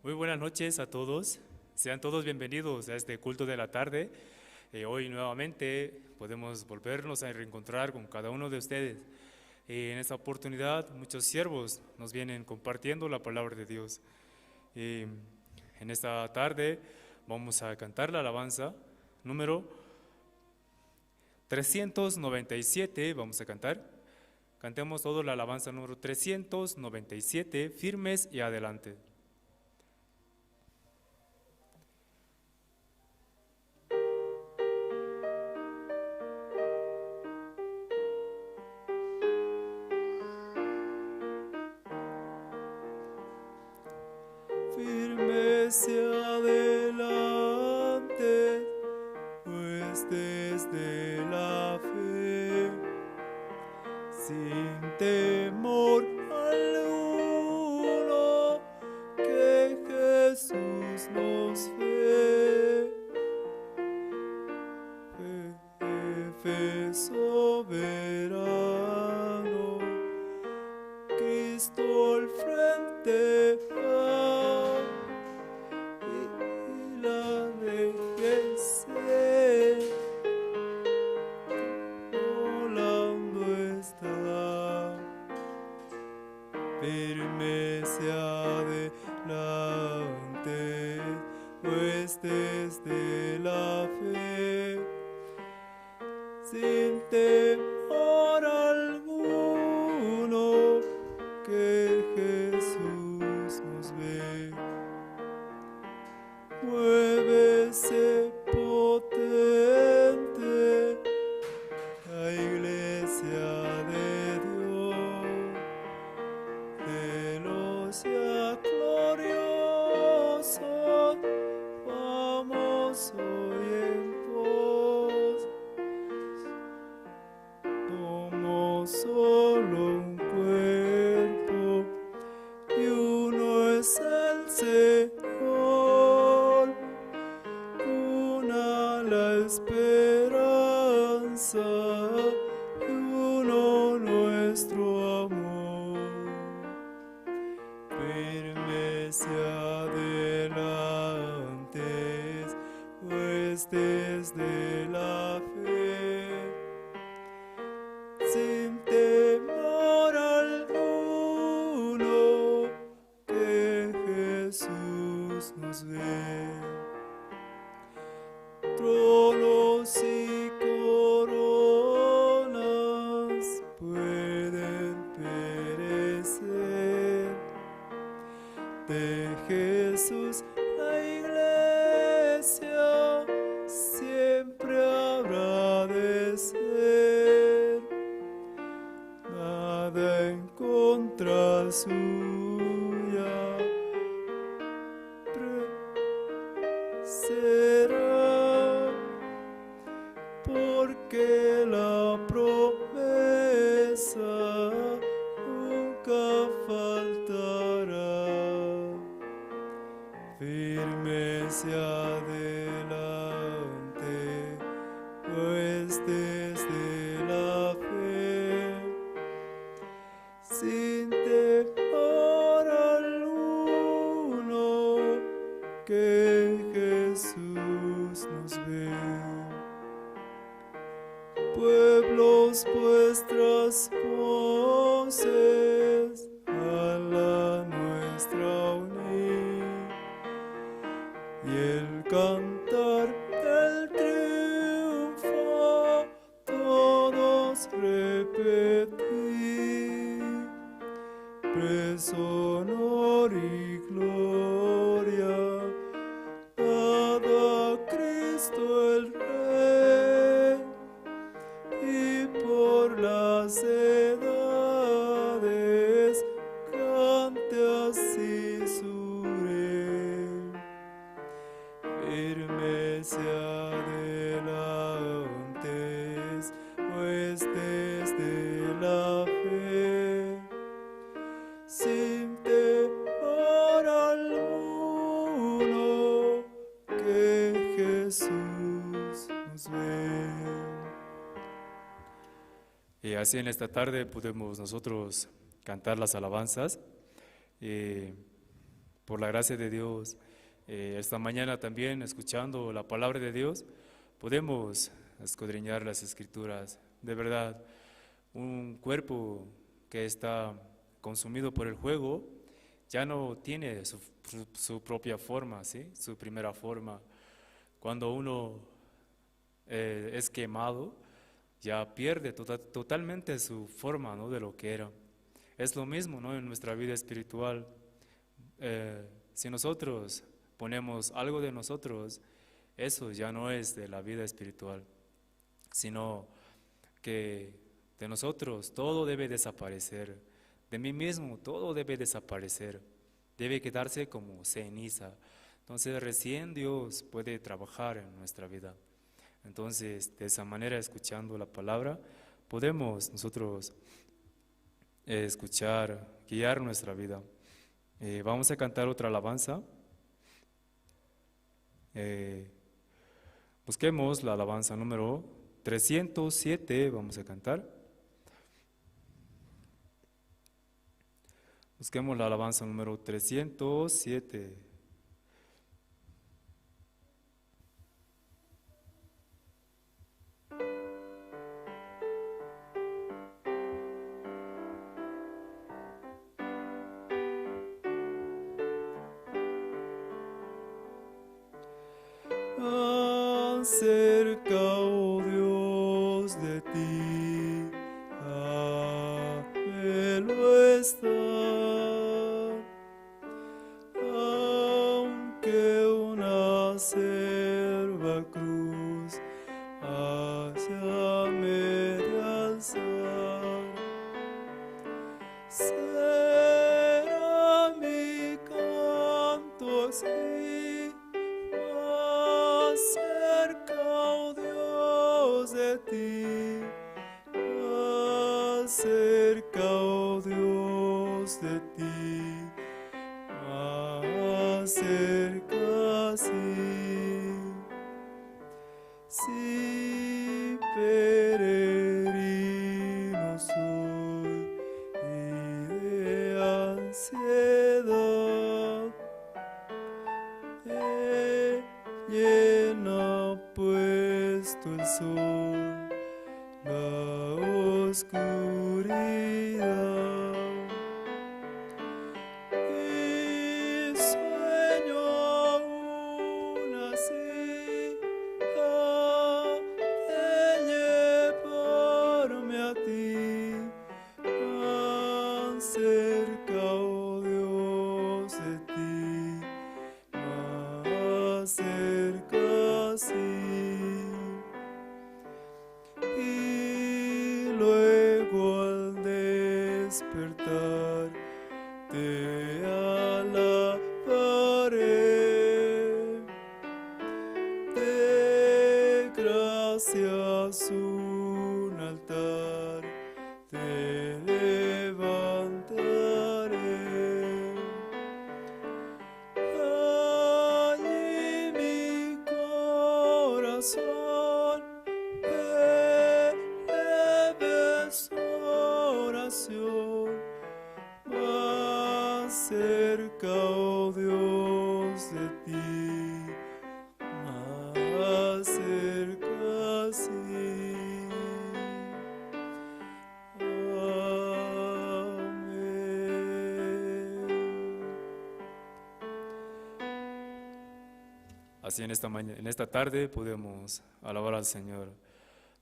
Muy buenas noches a todos. Sean todos bienvenidos a este culto de la tarde. Hoy nuevamente podemos volvernos a reencontrar con cada uno de ustedes. En esta oportunidad muchos siervos nos vienen compartiendo la palabra de Dios. En esta tarde vamos a cantar la alabanza número 397. Vamos a cantar. Cantemos todos la alabanza número 397, firmes y adelante. Firmes y adelante, pues desde la fe, sin temor alguno, que Jesús nos ve. Fe soberano, Cristo al frente va, y la déjese, volando está, firmes y adelante, pues desde la fe, sin temor alguno, que Jesús nos ve. Muévese potente la iglesia de Dios, celos ya gloriosos, vamos hoy en pos. Somos solo un cuerpo y uno es el Señor, una la esperanza y uno nuestro amor. Firmes y adelante, pues desde la fe, sin temor alguno, que Jesús nos ve. Tronos y coronas pueden perecer, de Jesús la iglesia siempre habrá de ser. Nada en contra suya será, porque la promesa nunca faltará. Firmes y adelante, pues desde la fe, sin temor alguno, que Jesús nos ve. Pueblos, vuestras voces a la nuestra unir, y el cantar del triunfo todos repetir. Honor y gloria dada a Cristo el Rey, y por las edades cante así su rey. Firmes y adelante, pues desde la fe, sin temor alguno, que Jesús nos ve. Y así en esta tarde podemos nosotros cantar las alabanzas. por la gracia de Dios, esta mañana también escuchando la palabra de Dios, podemos escudriñar las Escrituras. De verdad, un cuerpo que está consumido por el juego ya no tiene su propia forma, ¿sí? Su primera forma. Cuando uno es quemado, ya pierde totalmente su forma, ¿no?, de lo que era. Es lo mismo, ¿no?, en nuestra vida espiritual. Si nosotros ponemos algo de nosotros, eso ya no es de la vida espiritual, sino que de nosotros todo debe desaparecer, de mí mismo todo debe desaparecer, debe quedarse como ceniza. Entonces recién Dios puede trabajar en nuestra vida. Entonces, de esa manera, escuchando la palabra, podemos nosotros escuchar, guiar nuestra vida. Vamos a cantar otra alabanza. Busquemos la alabanza número 307, vamos a cantar. Busquemos la alabanza número 307. Cerca, oh Dios, de ti, anhelo estar, aunque una acerba cruz hacia me de alzar, será mi canto así. Cerca, oh Dios, de ti, cerca, sí. Si peregrino soy y de ansiedad, llena puesto el sol la oscuridad, y sueño aún así de llevarme a ti, tan cerca, oh Dios, de ti, más cerca, sí. Despertar, te alabaré, de gracias un altar te levantaré. Allí mi corazón eleve su oración. Más cerca, oh Dios, de ti, más cerca, sí. Amén. Así en esta tarde podemos alabar al Señor.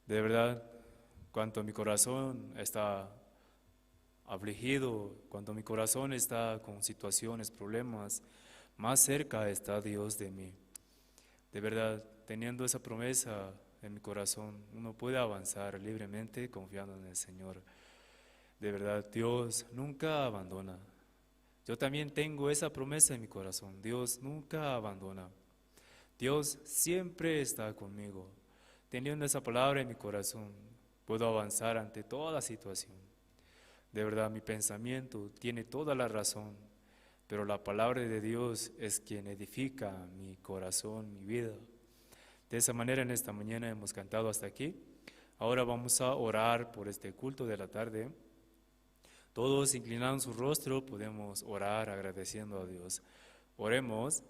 De verdad, cuanto mi corazón está afligido, cuando mi corazón está con situaciones, problemas, más cerca está Dios de mí. De verdad, teniendo esa promesa en mi corazón, uno puede avanzar libremente confiando en el Señor. De verdad, Dios nunca abandona. Yo también tengo esa promesa en mi corazón. Dios nunca abandona. Dios siempre está conmigo. Teniendo esa palabra en mi corazón, puedo avanzar ante toda situación. De verdad, mi pensamiento tiene toda la razón, pero la palabra de Dios es quien edifica mi corazón, mi vida. De esa manera, en esta mañana hemos cantado hasta aquí. Ahora vamos a orar por este culto de la tarde. Todos inclinando su rostro, podemos orar agradeciendo a Dios. Oremos.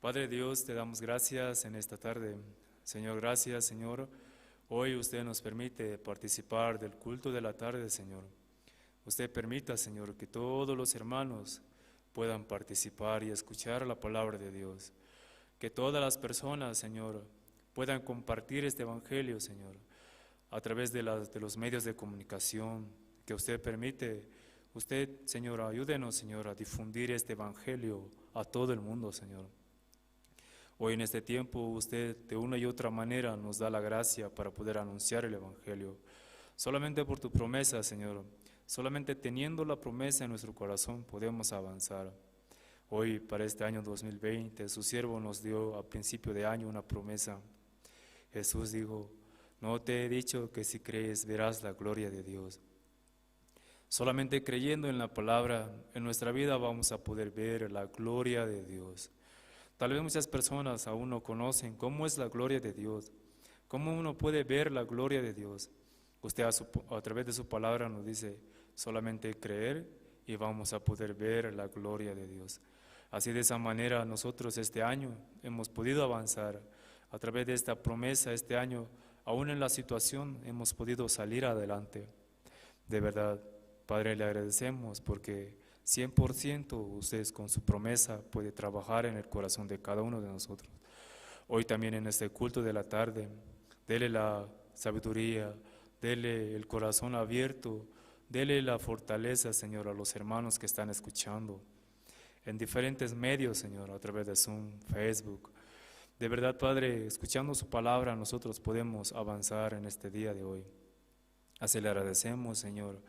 Padre Dios, te damos gracias en esta tarde. Señor, gracias, Señor. Hoy usted nos permite participar del culto de la tarde, Señor. Usted permita, Señor, que todos los hermanos puedan participar y escuchar la palabra de Dios. Que todas las personas, Señor, puedan compartir este evangelio, Señor, a través de los medios de comunicación que usted permite. Usted, Señor, ayúdenos, Señor, a difundir este evangelio a todo el mundo, Señor. Hoy en este tiempo usted de una y otra manera nos da la gracia para poder anunciar el evangelio. Solamente por tu promesa, Señor, solamente teniendo la promesa en nuestro corazón podemos avanzar. Hoy para este año 2020 su siervo nos dio a principio de año una promesa. Jesús dijo: no te he dicho que si crees verás la gloria de Dios. Solamente creyendo en la palabra, en nuestra vida vamos a poder ver la gloria de Dios. Tal vez muchas personas aún no conocen cómo es la gloria de Dios, cómo uno puede ver la gloria de Dios. Usted a través de su palabra nos dice, solamente creer y vamos a poder ver la gloria de Dios. Así de esa manera nosotros este año hemos podido avanzar. A través de esta promesa este año, aún en la situación, hemos podido salir adelante. De verdad, Padre, le agradecemos porque 100% usted con su promesa puede trabajar en el corazón de cada uno de nosotros. Hoy también en este culto de la tarde, dele la sabiduría, dele el corazón abierto, dele la fortaleza, Señor, a los hermanos que están escuchando en diferentes medios, Señor, a través de Zoom, Facebook. De verdad, Padre, escuchando su palabra, nosotros podemos avanzar en este día de hoy. Así le agradecemos, Señor.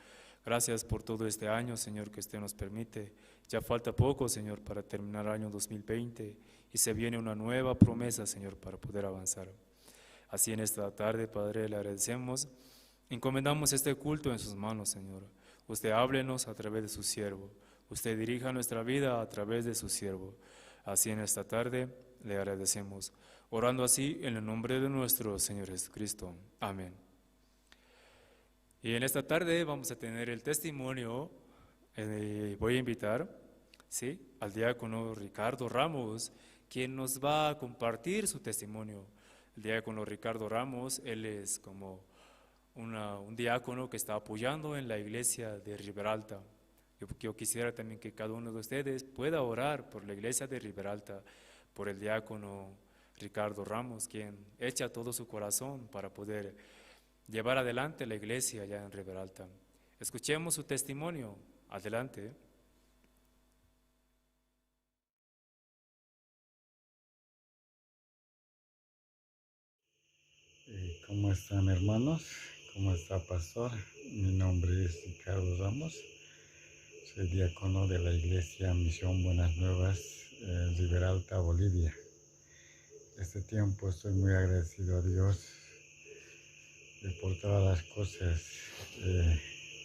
Gracias por todo este año, Señor, que usted nos permite. Ya falta poco, Señor, para terminar el año 2020 y se viene una nueva promesa, Señor, para poder avanzar. Así en esta tarde, Padre, le agradecemos. Encomendamos este culto en sus manos, Señor. Usted háblenos a través de su siervo. Usted dirija nuestra vida a través de su siervo. Así en esta tarde le agradecemos. Orando así en el nombre de nuestro Señor Jesucristo. Amén. Y en esta tarde vamos a tener el testimonio, voy a invitar al diácono Ricardo Ramos, quien nos va a compartir su testimonio. El diácono Ricardo Ramos, él es como un diácono que está apoyando en la iglesia de Riberalta. Yo quisiera también que cada uno de ustedes pueda orar por la iglesia de Riberalta, por el diácono Ricardo Ramos, quien echa todo su corazón para poder llevar adelante la iglesia allá en Riberalta. Escuchemos su testimonio. Adelante. ¿Cómo están, hermanos? ¿Cómo está, pastor? Mi nombre es Ricardo Ramos. Soy diácono de la iglesia Misión Buenas Nuevas, Riberalta, Bolivia. Este tiempo estoy muy agradecido a Dios por todas las cosas,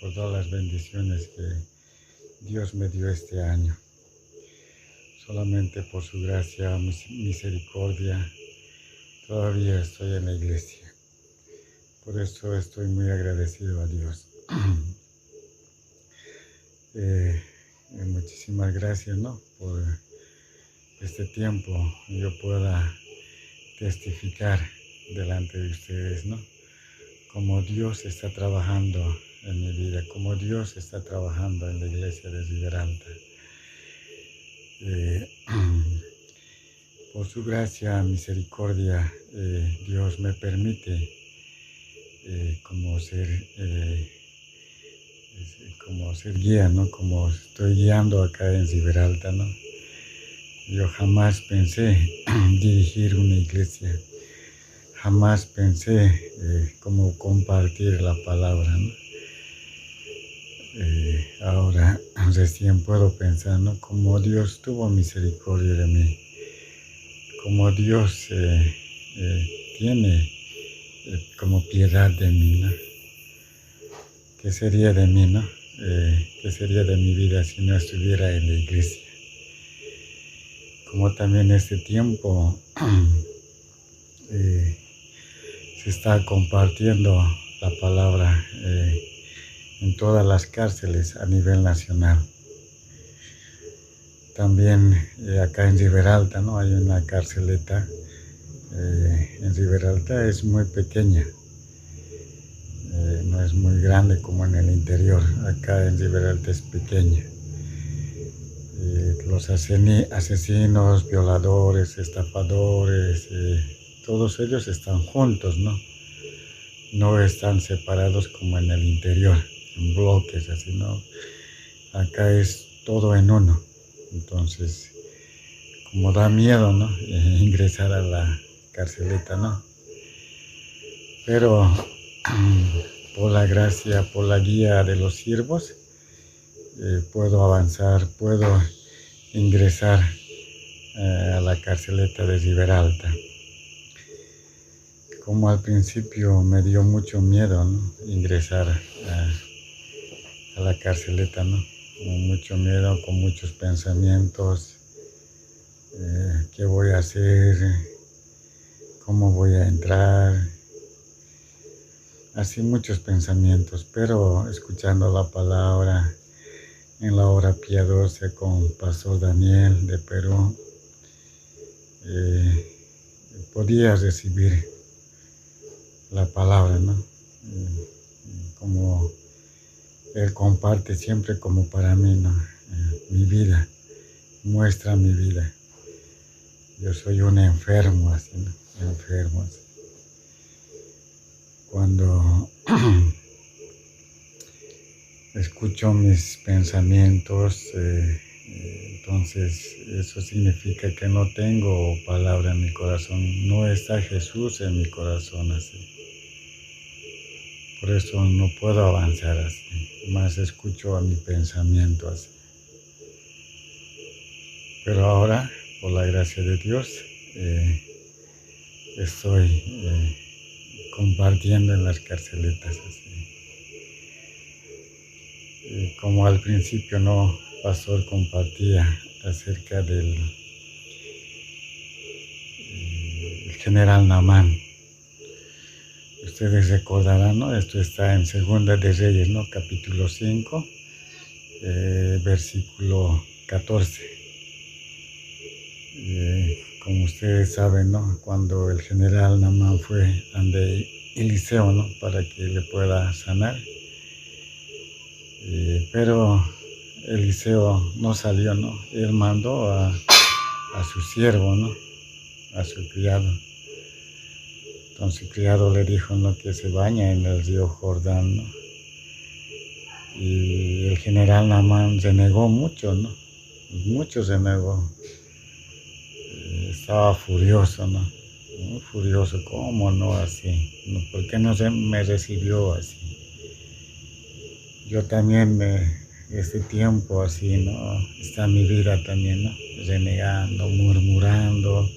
por todas las bendiciones que Dios me dio este año. Solamente por su gracia, misericordia, todavía estoy en la iglesia. Por eso estoy muy agradecido a Dios. Muchísimas gracias, ¿no?, por este tiempo yo pueda testificar delante de ustedes, ¿no?, cómo Dios está trabajando en mi vida, cómo Dios está trabajando en la iglesia de Riberalta. Por su gracia, misericordia, Dios me permite como ser guía, ¿no?, como estoy guiando acá en Riberalta, ¿no? Yo jamás pensé dirigir una iglesia, jamás pensé cómo compartir la palabra, ¿no? Ahora recién puedo pensar, ¿no?, cómo Dios tuvo misericordia de mí, cómo Dios tiene como piedad de mí, ¿no? ¿Qué sería de mí, no? ¿Qué sería de mi vida si no estuviera en la iglesia? Como también este tiempo se está compartiendo la palabra en todas las cárceles a nivel nacional. También acá en Riberalta, ¿no? Hay una carceleta. En Riberalta es muy pequeña, no es muy grande como en el interior. Acá en Riberalta es pequeña. Los asesinos, violadores, estafadores, todos ellos están juntos, ¿no? No están separados como en el interior, en bloques, así, ¿no? Acá es todo en uno. Entonces, como da miedo, ¿no? Ingresar a la carceleta, ¿no? Pero por la gracia, por la guía de los siervos, puedo avanzar, puedo ingresar a la carceleta de Riberalta. Como al principio me dio mucho miedo, ¿no? Ingresar a la carceleta, ¿no? Con mucho miedo, con muchos pensamientos. ¿Qué voy a hacer? ¿Cómo voy a entrar? Así muchos pensamientos, pero escuchando la palabra en la hora piadosa con Pastor Daniel de Perú, podía recibir la palabra, ¿no? Como Él comparte siempre como para mí, ¿no? Mi vida, muestra mi vida. Yo soy un enfermo, así, ¿no? Enfermo, así. Cuando escucho mis pensamientos, entonces eso significa que no tengo palabra en mi corazón, no está Jesús en mi corazón, así. Por eso no puedo avanzar así, más escucho a mi pensamiento así. Pero ahora, por la gracia de Dios, estoy compartiendo en las carceletas así. Como al principio no, Pastor compartía acerca del general Naamán. Ustedes recordarán, ¿no? Esto está en Segunda de Reyes, ¿no? Capítulo 5, versículo 14. Como ustedes saben, ¿no? Cuando el general Naamán fue ante Eliseo, ¿no? Para que le pueda sanar. Pero Eliseo no salió, ¿no? Él mandó a su siervo, ¿no? A su criado. Entonces su criado le dijo, ¿no? Que se baña en el río Jordán, ¿no? Y el general Naamán renegó mucho, ¿no? Mucho renegó. Estaba furioso, ¿no? Muy furioso, ¿cómo no así? ¿Por qué no me recibió así? Yo también este tiempo así, ¿no? Está mi vida también, ¿no? Renegando, murmurando.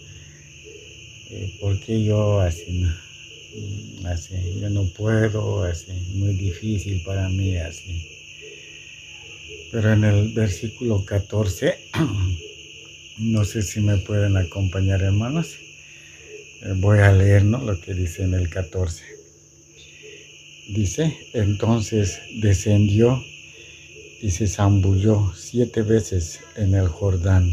¿Por qué yo así, no? Así, yo no puedo, así, muy difícil para mí, así. Pero en el versículo 14, no sé si me pueden acompañar, hermanos. Voy a leer, ¿no? Lo que dice en el 14. Dice, entonces descendió y se zambulló 7 veces en el Jordán,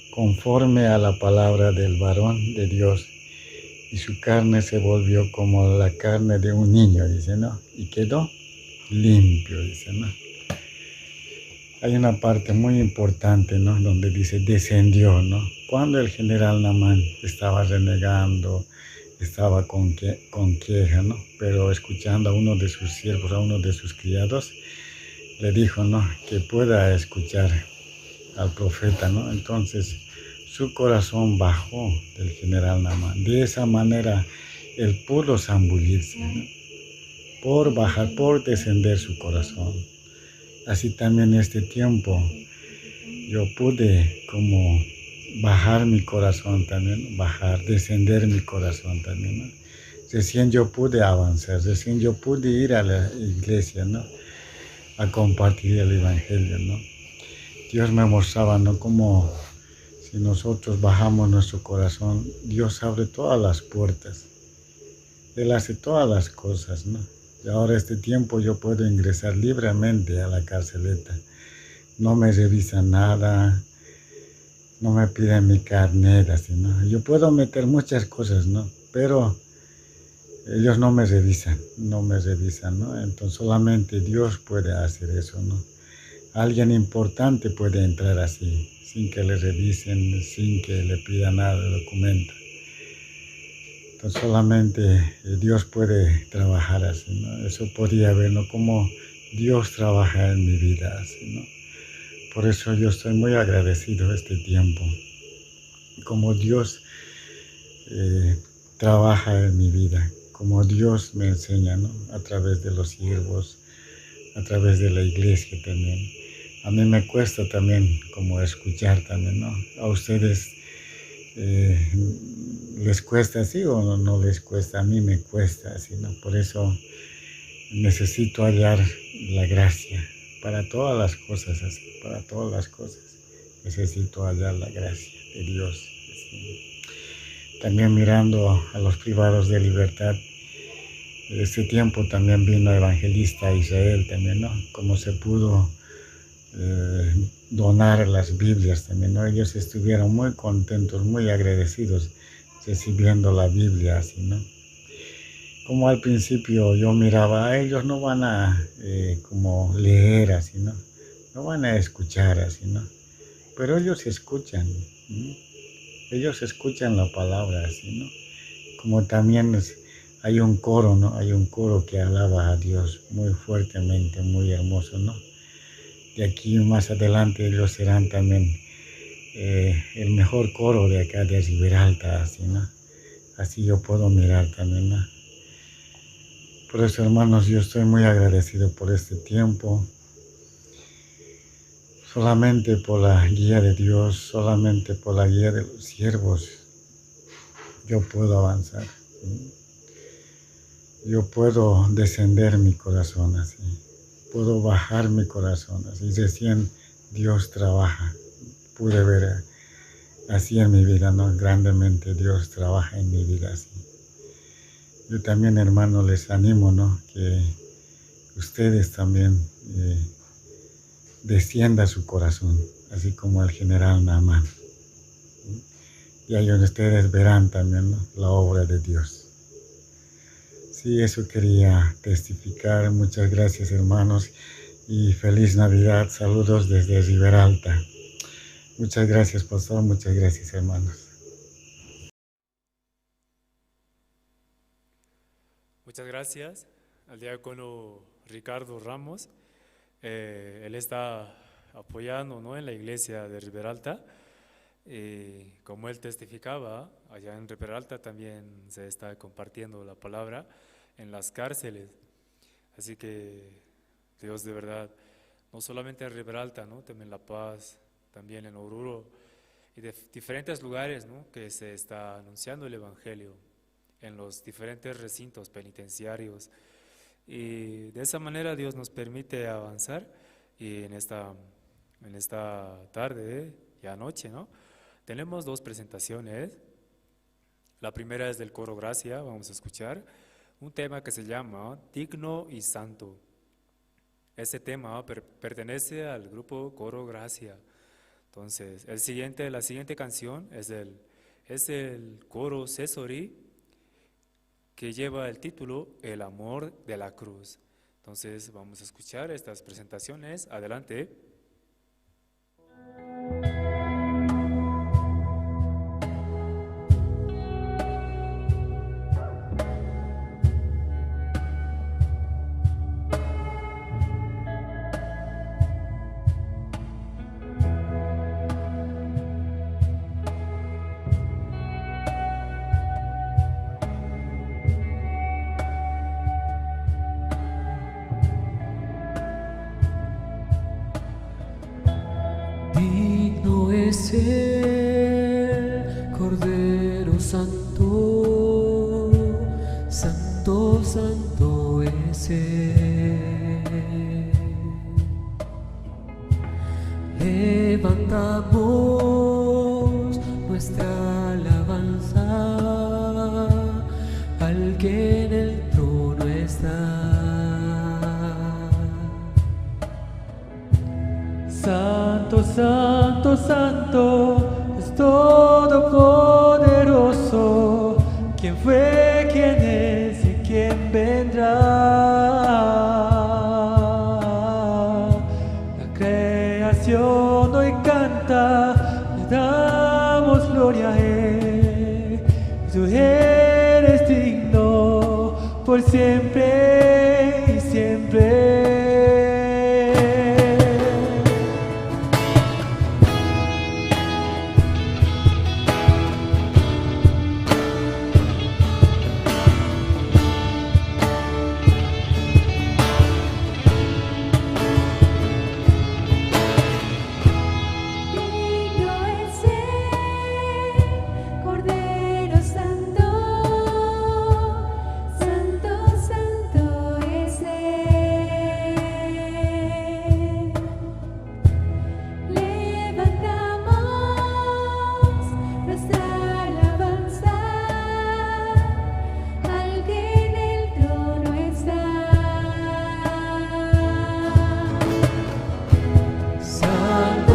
conforme a la palabra del varón de Dios, y su carne se volvió como la carne de un niño, dice, ¿no? Y quedó limpio, dice, ¿no? Hay una parte muy importante, ¿no? Donde dice descendió, ¿no? Cuando el general Naamán estaba renegando, estaba con queja, ¿no? Pero escuchando a uno de sus siervos, a uno de sus criados, le dijo, ¿no? Que pueda escuchar al profeta, ¿no? Entonces su corazón bajó del general Naamán. De esa manera él pudo zambullirse, ¿no? Por bajar, por descender su corazón. Así también en este tiempo yo pude como bajar mi corazón también, descender mi corazón también, ¿no? Recién yo pude avanzar, recién yo pude ir a la iglesia, ¿no? A compartir el evangelio, ¿no? Dios me mostraba, ¿no? Como si nosotros bajamos nuestro corazón, Dios abre todas las puertas. Él hace todas las cosas, ¿no? Y ahora este tiempo yo puedo ingresar libremente a la carceleta. No me revisa nada, no me piden mi carnet, así, ¿no? Yo puedo meter muchas cosas, ¿no? Pero ellos no me revisan, ¿no? Entonces solamente Dios puede hacer eso, ¿no? Alguien importante puede entrar así, sin que le revisen, sin que le pida nada de documento. Entonces solamente Dios puede trabajar así, ¿no? Eso podría ver, ¿no? Cómo Dios trabaja en mi vida, así, ¿no? Por eso yo estoy muy agradecido este tiempo, como Dios trabaja en mi vida, como Dios me enseña, ¿no? A través de los siervos, a través de la iglesia también. A mí me cuesta también como escuchar también, ¿no? A ustedes les cuesta así o no les cuesta, a mí me cuesta así, ¿no? Por eso necesito hallar la gracia para todas las cosas, así, para todas las cosas. Necesito hallar la gracia de Dios. Así. También mirando a los privados de libertad, este tiempo también vino evangelista a Israel también, ¿no? Como se pudo donar las Biblias también, ¿no? Ellos estuvieron muy contentos, muy agradecidos recibiendo la Biblia, así, ¿no? Como al principio yo miraba, ellos no van a como leer así, ¿no? No van a escuchar así, ¿no? Pero ellos escuchan, ¿no? Ellos escuchan la palabra así, ¿no? Como también hay un coro, ¿no? Hay un coro que alaba a Dios muy fuertemente, muy hermoso, ¿no? De aquí más adelante ellos serán también el mejor coro de acá de Riberalta, así, ¿no? Así yo puedo mirar también, ¿no? Por eso, hermanos, yo estoy muy agradecido por este tiempo. Solamente por la guía de Dios, solamente por la guía de los siervos, yo puedo avanzar. ¿Sí? Yo puedo descender mi corazón así. Puedo bajar mi corazón así. Recién Dios trabaja. Pude ver así en mi vida, ¿no? Grandemente Dios trabaja en mi vida así. Yo también, hermanos, les animo, ¿no? Que ustedes también descienda su corazón, así como el general Naamán. Y ahí ustedes verán también, ¿no? La obra de Dios. Sí, eso quería testificar. Muchas gracias, hermanos, y feliz Navidad. Saludos desde Riberalta. Muchas gracias, pastor. Muchas gracias, hermanos. Muchas gracias al diácono Ricardo Ramos. Él está apoyando, ¿no? En la iglesia de Riberalta. Como él testificaba, allá en Riberalta también se está compartiendo la palabra en las cárceles. Así que Dios de verdad, no solamente en Riberalta, ¿no? También en La Paz, también en Oruro y de diferentes lugares, ¿no? Que se está anunciando el Evangelio en los diferentes recintos penitenciarios. Y de esa manera Dios nos permite avanzar. Y en esta tarde y anoche, ¿no? Tenemos dos presentaciones. La primera es del coro Gracia. Vamos a escuchar un tema que se llama Digno y Santo. Este tema pertenece al grupo Coro Gracia. Entonces, la siguiente canción es el coro Cesori, que lleva el título El amor de la cruz. Entonces vamos a escuchar estas presentaciones. Adelante. Digno es el Cordero Santo, Santo, Santo es Él. Levantamos nuestra alabanza al que en el trono está. Santo, Santo, Santo, Dios Todopoderoso, quién fue, quién es y quién vendrá. La creación hoy canta, le damos gloria a Él. Tú eres digno por siempre y siempre.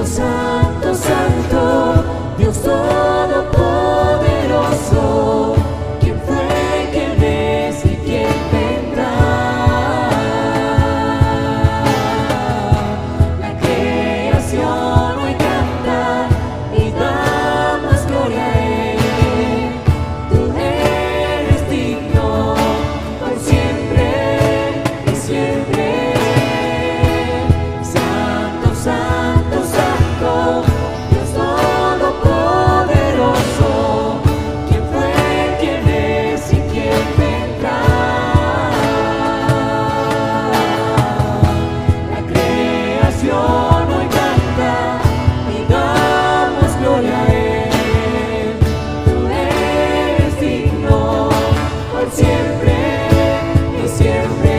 Santo, Santo, Dios Todopoderoso, ¿quién fue, quién es y quién vendrá? La creación hoy canta y damos gloria a Él. Tú eres digno por siempre y siempre. Santo, Santo, Santo, Dios Todopoderoso, ¿quién fue, quién es y quién vendrá? La creación hoy canta y damos gloria a Él. Tú eres digno por siempre y siempre.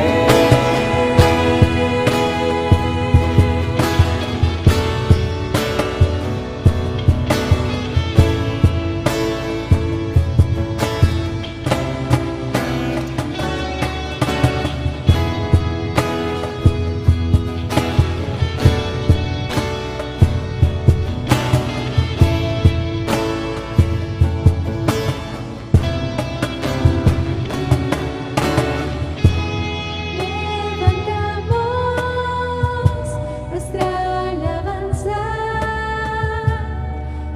Levantamos nuestra alabanza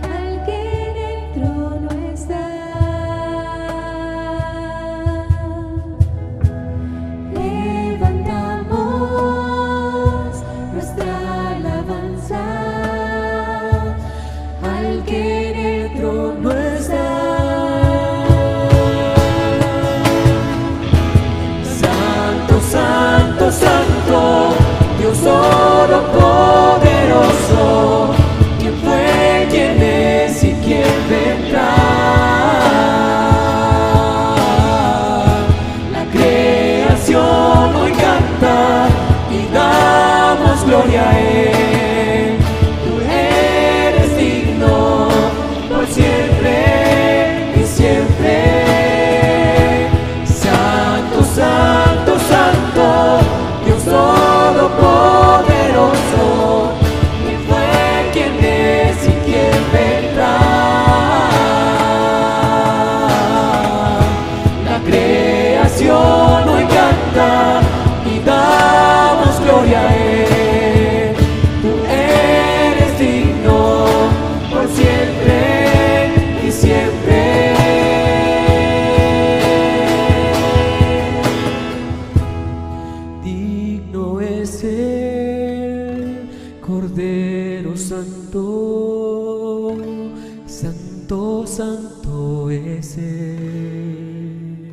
al que en el trono está. Levantamos nuestra alabanza al que en el trono está. Santo, Santo, Santo, Dios Todopoderoso, ¿quién fue, quién es y quién vendrá? La creación hoy canta y damos gloria a Él. Tú eres digno por siempre y siempre. Santo, Santo, Santo, Dios Todopoderoso, ¿quién fue, quién es y quién vendrá? La creación hoy canta y damos gloria a Él. Tú eres digno por siempre y siempre. Digno es el Cordero Santo, Santo, Santo es Él.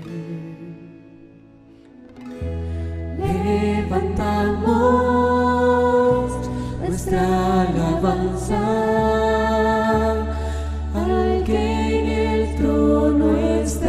Levantamos nuestra alabanza al que en el trono está.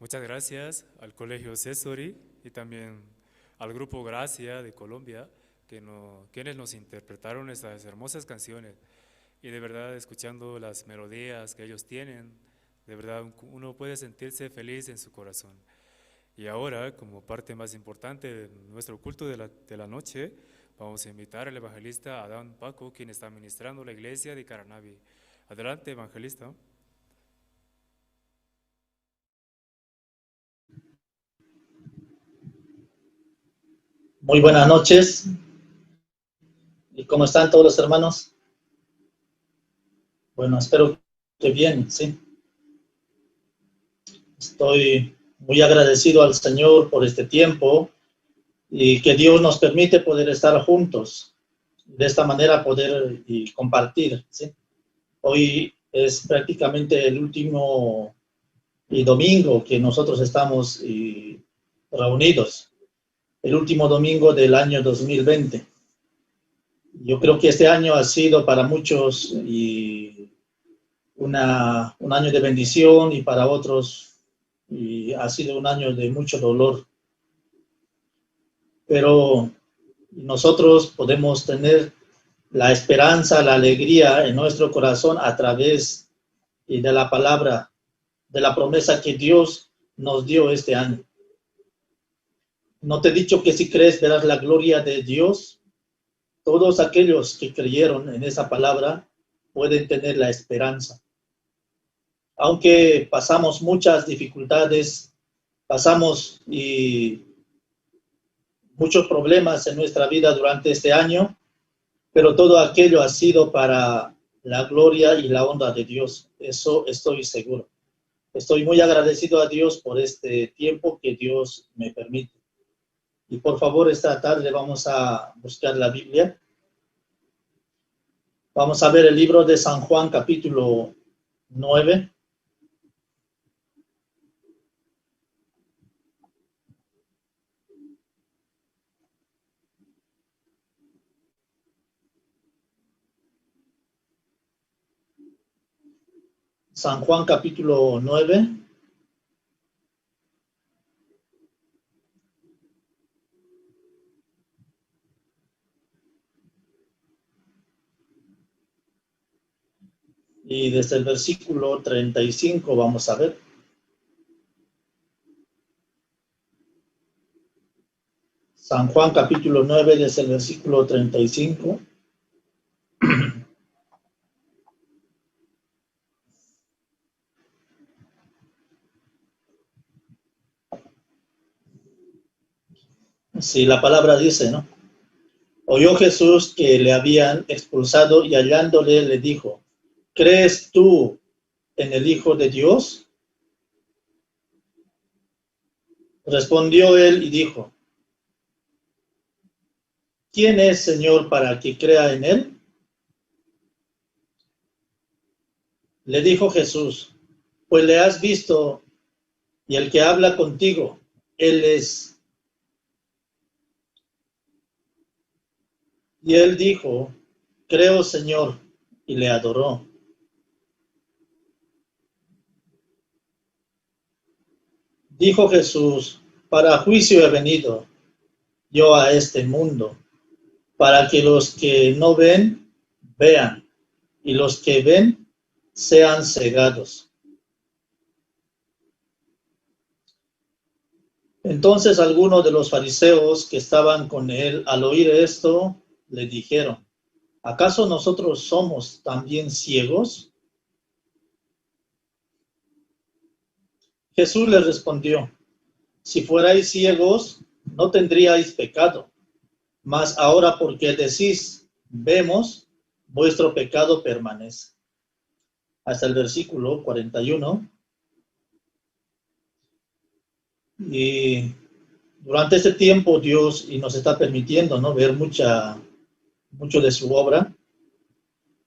Muchas gracias al Colegio Cesori y también al Grupo Gracia de Colombia, quienes nos interpretaron estas hermosas canciones. Y de verdad, escuchando las melodías que ellos tienen, de verdad uno puede sentirse feliz en su corazón. Y ahora, como parte más importante de nuestro culto de la noche, vamos a invitar al evangelista Adán Paco, quien está ministrando la iglesia de Caranavi. Adelante, evangelista. Muy buenas noches. ¿Y cómo están todos los hermanos? Bueno, espero que bien, sí. Estoy muy agradecido al Señor por este tiempo y que Dios nos permite poder estar juntos. De esta manera poder y compartir, ¿sí? Hoy es prácticamente el último domingo que nosotros estamos reunidos. El último domingo del año 2020. Yo creo que este año ha sido para muchos un año de bendición y para otros ha sido un año de mucho dolor. Pero nosotros podemos tener la esperanza, la alegría en nuestro corazón a través de la palabra, de la promesa que Dios nos dio este año. ¿No te he dicho que si crees verás la gloria de Dios? Todos aquellos que creyeron en esa palabra pueden tener la esperanza. Aunque pasamos muchas dificultades, pasamos muchos problemas en nuestra vida durante este año, pero todo aquello ha sido para la gloria y la honra de Dios. Eso estoy seguro. Estoy muy agradecido a Dios por este tiempo que Dios me permite. Y por favor, esta tarde vamos a buscar la Biblia. Vamos a ver el libro de San Juan, capítulo 9. San Juan, capítulo 9. Y desde el versículo 35 vamos a ver. San Juan capítulo 9 desde el versículo 35. Sí, la palabra dice, ¿no? Oyó Jesús que le habían expulsado y hallándole le dijo, ¿crees tú en el Hijo de Dios? Respondió él y dijo, ¿quién es, Señor, para que crea en él? Le dijo Jesús, pues le has visto y el que habla contigo, él es. Y él dijo, creo, Señor, y le adoró. Dijo Jesús, para juicio he venido yo a este mundo, para que los que no ven, vean, y los que ven, sean cegados. Entonces algunos de los fariseos que estaban con él, al oír esto, le dijeron, ¿acaso nosotros somos también ciegos? Jesús les respondió, si fuerais ciegos, no tendríais pecado, mas ahora porque decís, vemos, vuestro pecado permanece. Hasta el versículo 41. Y durante este tiempo Dios nos está permitiendo, ¿no?, ver mucho de su obra.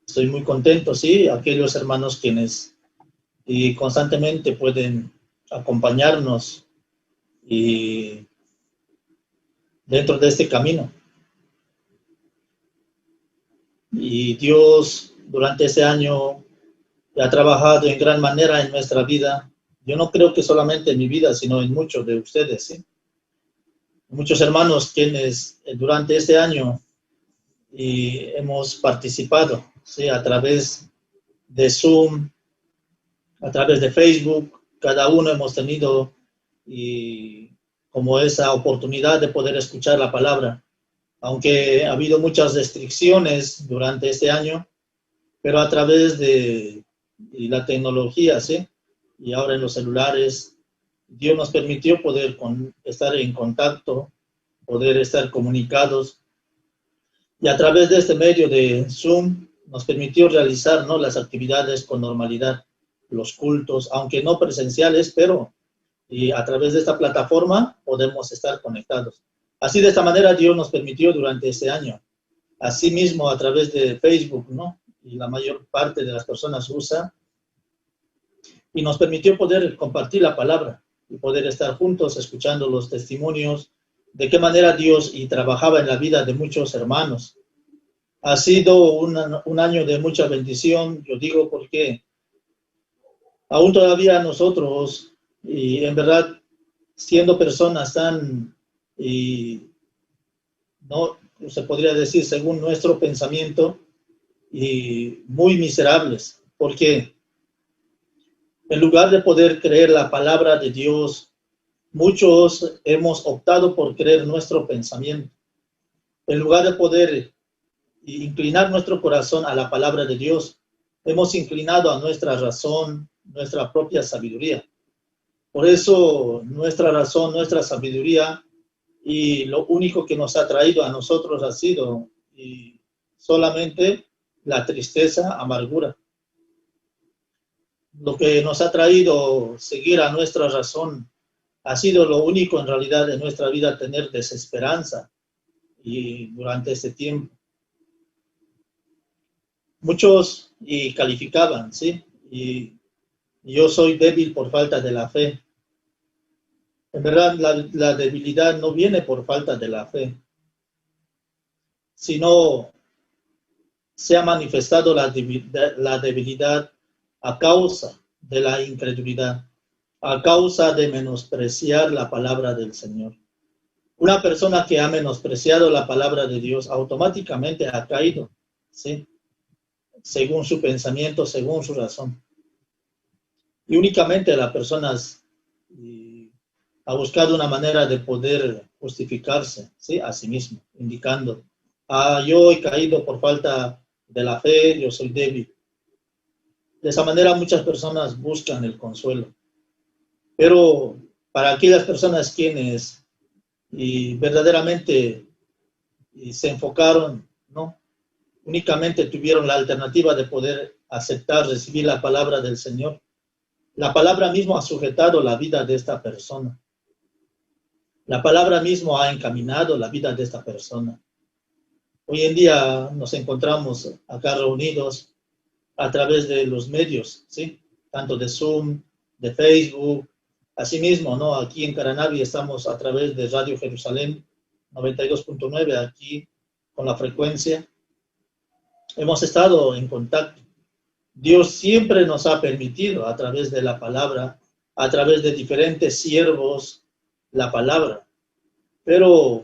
Estoy muy contento, sí, aquellos hermanos quienes constantemente pueden acompañarnos y dentro de este camino. Y Dios durante ese año ha trabajado en gran manera en nuestra vida, yo no creo que solamente en mi vida, sino en muchos de ustedes, ¿sí? Muchos hermanos quienes durante este año hemos participado, ¿sí? A través de Zoom, a través de Facebook, cada uno hemos tenido como esa oportunidad de poder escuchar la palabra, aunque ha habido muchas restricciones durante este año, pero a través de la tecnología, ¿sí? Y ahora en los celulares, Dios nos permitió poder estar en contacto, poder estar comunicados, y a través de este medio de Zoom nos permitió realizar, ¿no?, las actividades con normalidad, los cultos, aunque no presenciales, pero a través de esta plataforma podemos estar conectados. Así, de esta manera, Dios nos permitió durante este año. Asimismo, a través de Facebook, ¿no? Y la mayor parte de las personas usa, y nos permitió poder compartir la palabra y poder estar juntos escuchando los testimonios de qué manera Dios trabajaba en la vida de muchos hermanos. Ha sido un año de mucha bendición, yo digo, porque aún todavía nosotros, y en verdad, siendo personas tan, no se podría decir según nuestro pensamiento, y muy miserables, porque en lugar de poder creer la palabra de Dios, muchos hemos optado por creer nuestro pensamiento. En lugar de poder inclinar nuestro corazón a la palabra de Dios, hemos inclinado a nuestra razón, nuestra propia sabiduría. Por eso nuestra razón, nuestra sabiduría, y lo único que nos ha traído a nosotros ha sido solamente la tristeza, amargura. Lo que nos ha traído seguir a nuestra razón ha sido lo único en realidad en nuestra vida, tener desesperanza y durante este tiempo. Muchos calificaban, ¿sí? Y yo soy débil por falta de la fe. En verdad, la debilidad no viene por falta de la fe, sino se ha manifestado la debilidad a causa de la incredulidad, a causa de menospreciar la palabra del Señor. Una persona que ha menospreciado la palabra de Dios automáticamente ha caído, ¿sí? Según su pensamiento, según su razón. Y únicamente las personas ha buscado una manera de poder justificarse, ¿sí?, a sí mismo, indicando, yo he caído por falta de la fe, yo soy débil. De esa manera muchas personas buscan el consuelo. Pero para aquellas personas quienes verdaderamente se enfocaron, ¿no?, únicamente tuvieron la alternativa de poder aceptar, recibir la palabra del Señor. La palabra misma ha sujetado la vida de esta persona. La palabra misma ha encaminado la vida de esta persona. Hoy en día nos encontramos acá reunidos a través de los medios, ¿sí? Tanto de Zoom, de Facebook. Asimismo, ¿no?, aquí en Caranavi estamos a través de Radio Jerusalén 92.9, aquí con la frecuencia. Hemos estado en contacto. Dios siempre nos ha permitido a través de la palabra, a través de diferentes siervos, la palabra. Pero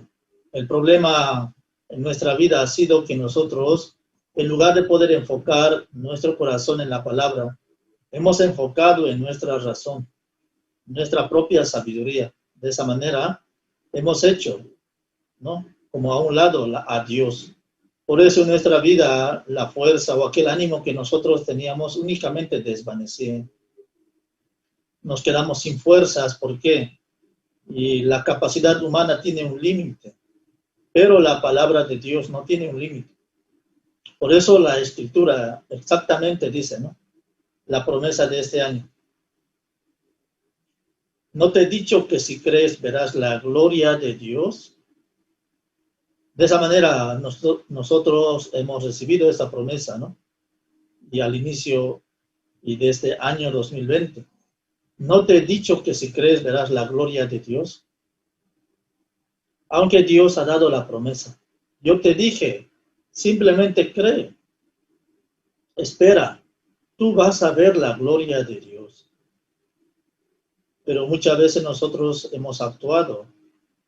el problema en nuestra vida ha sido que nosotros, en lugar de poder enfocar nuestro corazón en la palabra, hemos enfocado en nuestra razón, nuestra propia sabiduría. De esa manera hemos hecho, ¿no?, como a un lado a Dios. Por eso en nuestra vida la fuerza o aquel ánimo que nosotros teníamos únicamente desvanecía. Nos quedamos sin fuerzas. ¿Por qué? Y la capacidad humana tiene un límite, pero la palabra de Dios no tiene un límite. Por eso la Escritura exactamente dice, ¿no?, la promesa de este año. ¿No te he dicho que si crees verás la gloria de Dios? De esa manera nosotros hemos recibido esta promesa, ¿no? Y al inicio de este año 2020. ¿No te he dicho que si crees verás la gloria de Dios? Aunque Dios ha dado la promesa. Yo te dije, simplemente cree. Espera, tú vas a ver la gloria de Dios. pero muchas veces nosotros hemos actuado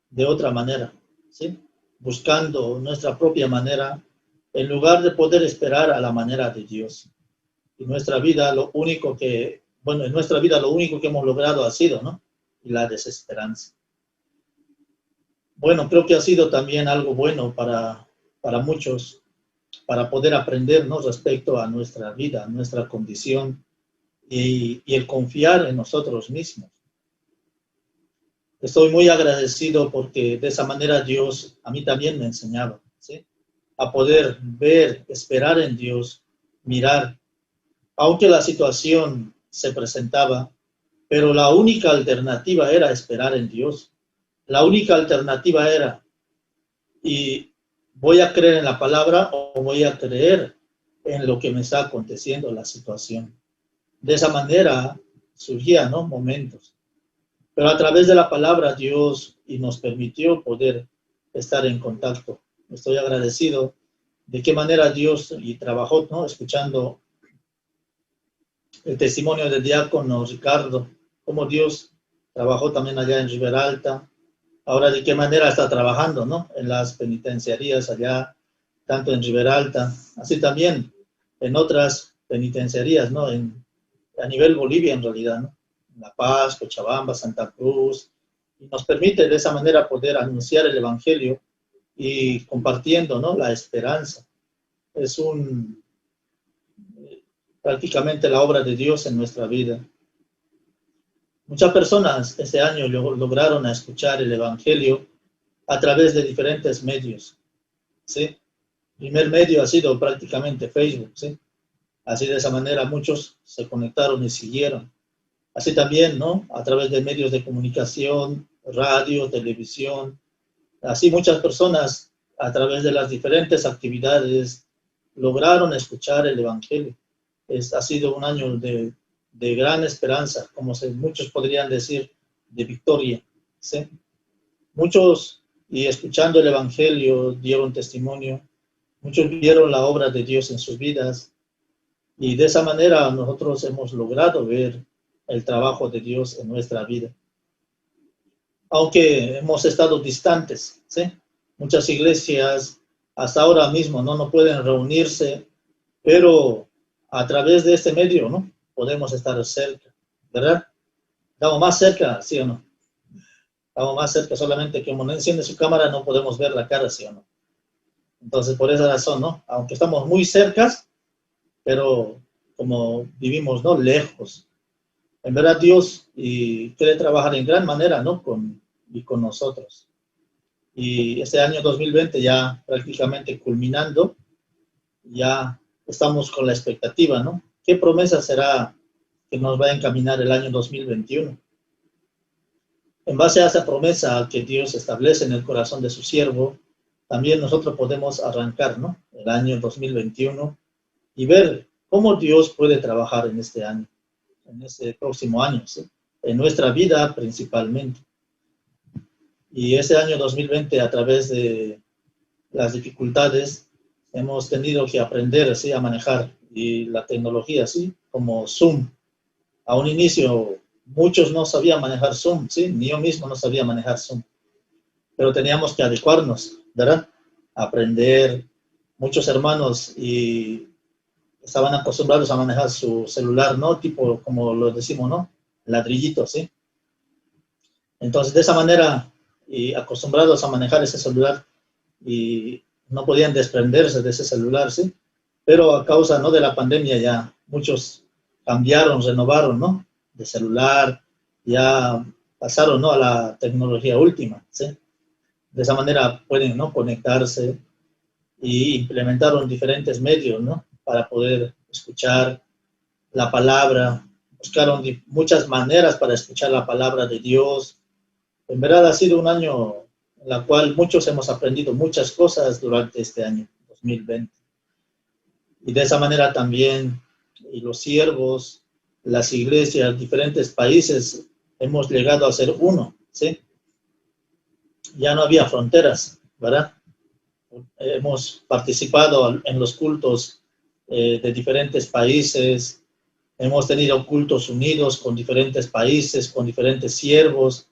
de otra manera, ¿sí? Buscando nuestra propia manera, en lugar de poder esperar a la manera de Dios. Y nuestra vida, lo único que, bueno, en nuestra vida lo único que hemos logrado ha sido, ¿no? Y la desesperanza. Bueno, creo que ha sido también algo bueno para muchos, para poder aprender, ¿no? Respecto a nuestra vida, nuestra condición y el confiar en nosotros mismos. Estoy muy agradecido porque de esa manera Dios a mí también me enseñaba, ¿sí? A poder ver, esperar en Dios, mirar, aunque la situación se presentaba, pero la única alternativa era esperar en Dios. La única alternativa era, y voy a creer en la palabra o voy a creer en lo que me está aconteciendo, la situación. De esa manera surgían, ¿no? Momentos. Pero a través de la palabra Dios y nos permitió poder estar en contacto. Estoy agradecido de qué manera Dios y trabajó, ¿no? Escuchando el testimonio del diácono Ricardo, cómo Dios trabajó también allá en Riberalta. Ahora de qué manera está trabajando, ¿no? En las penitenciarías allá, tanto en Riberalta, así también en otras penitenciarías, ¿no? A nivel Bolivia en realidad, ¿no? La Paz, Cochabamba, Santa Cruz, y nos permite de esa manera poder anunciar el Evangelio y compartiendo, ¿no? La esperanza. Es prácticamente la obra de Dios en nuestra vida. Muchas personas este año lograron escuchar el Evangelio a través de diferentes medios, ¿sí? El primer medio ha sido prácticamente Facebook, ¿sí? Así de esa manera muchos se conectaron y siguieron. Así también, ¿no? A través de medios de comunicación, radio, televisión. Así muchas personas, a través de las diferentes actividades, lograron escuchar el Evangelio. Ha sido un año de gran esperanza, como muchos podrían decir, de victoria, ¿sí? Muchos, y escuchando el Evangelio, dieron testimonio. Muchos vieron la obra de Dios en sus vidas. Y de esa manera nosotros hemos logrado ver el trabajo de Dios en nuestra vida. Aunque hemos estado distantes, ¿sí? Muchas iglesias hasta ahora mismo no pueden reunirse, pero a través de este medio, ¿no? Podemos estar cerca, ¿verdad? Estamos más cerca, ¿sí o no? Estamos más cerca, solamente que como no enciende su cámara no podemos ver la cara, ¿sí o no? Entonces, por esa razón, ¿no? Aunque estamos muy cerca, pero como vivimos, ¿no? Lejos. En verdad Dios quiere trabajar en gran manera, ¿no? Con nosotros. Y este año 2020 ya prácticamente culminando, ya estamos con la expectativa, ¿no? ¿Qué promesa será que nos va a encaminar el año 2021? En base a esa promesa que Dios establece en el corazón de su siervo, también nosotros podemos arrancar, ¿no? El año 2021 y ver cómo Dios puede trabajar en este año, en este próximo año, ¿sí? En nuestra vida principalmente. Y ese año 2020, a través de las dificultades, hemos tenido que aprender, ¿sí? A manejar y la tecnología, ¿sí? Como Zoom. A un inicio, muchos no sabían manejar Zoom, ¿sí? Ni yo mismo no sabía manejar Zoom. Pero teníamos que adecuarnos, ¿verdad? Aprender. Muchos hermanos y estaban acostumbrados a manejar su celular, ¿no? Tipo, como lo decimos, ¿no? Ladrillito, ¿sí? Entonces, de esa manera, y acostumbrados a manejar ese celular, y no podían desprenderse de ese celular, ¿sí? Pero a causa, ¿no? De la pandemia ya muchos cambiaron, renovaron, ¿no? De celular, ya pasaron, ¿no? A la tecnología última, ¿sí? De esa manera pueden, ¿no? Conectarse y implementaron diferentes medios, ¿no? Para poder escuchar la palabra. Buscaron muchas maneras para escuchar la palabra de Dios. En verdad ha sido un año en el cual muchos hemos aprendido muchas cosas durante este año, 2020. Y de esa manera también, y los siervos, las iglesias, diferentes países, hemos llegado a ser uno, ¿sí? Ya no había fronteras, ¿verdad? Hemos participado en los cultos de diferentes países, Hemos tenido cultos unidos con diferentes países, con diferentes siervos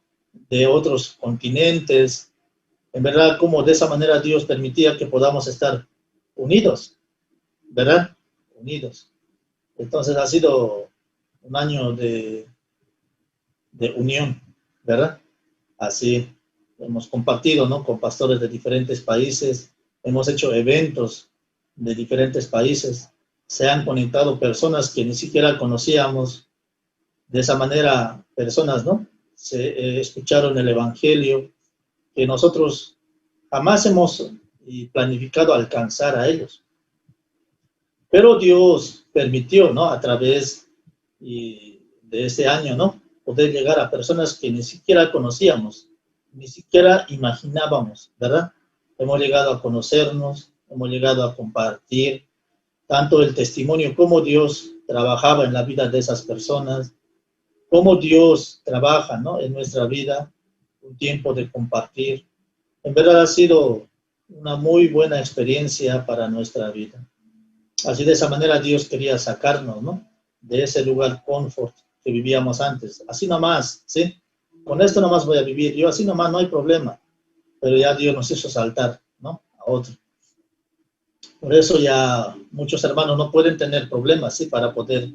de otros continentes. En verdad, como de esa manera Dios permitía que podamos estar unidos, ¿verdad? Unidos. Entonces ha sido un año de unión, ¿verdad? Así hemos compartido, ¿no? Con pastores de diferentes países, hemos hecho eventos de diferentes países, se han conectado personas que ni siquiera conocíamos, de esa manera personas, ¿no? Se escucharon el evangelio que nosotros jamás hemos planificado alcanzar a ellos. Pero Dios permitió, ¿no? A través de este año, ¿no? Poder llegar a personas que ni siquiera conocíamos, ni siquiera imaginábamos, ¿verdad? Hemos llegado a conocernos, hemos llegado a compartir tanto el testimonio, cómo Dios trabajaba en la vida de esas personas, cómo Dios trabaja, ¿no? En nuestra vida, un tiempo de compartir. En verdad ha sido una muy buena experiencia para nuestra vida. Así de esa manera Dios quería sacarnos, ¿no? De ese lugar confort que vivíamos antes. Así nomás, ¿sí? Con esto nomás voy a vivir. Yo así nomás no hay problema. Pero ya Dios nos hizo saltar, ¿no? A otro. Por eso ya muchos hermanos no pueden tener problemas, ¿sí? Para poder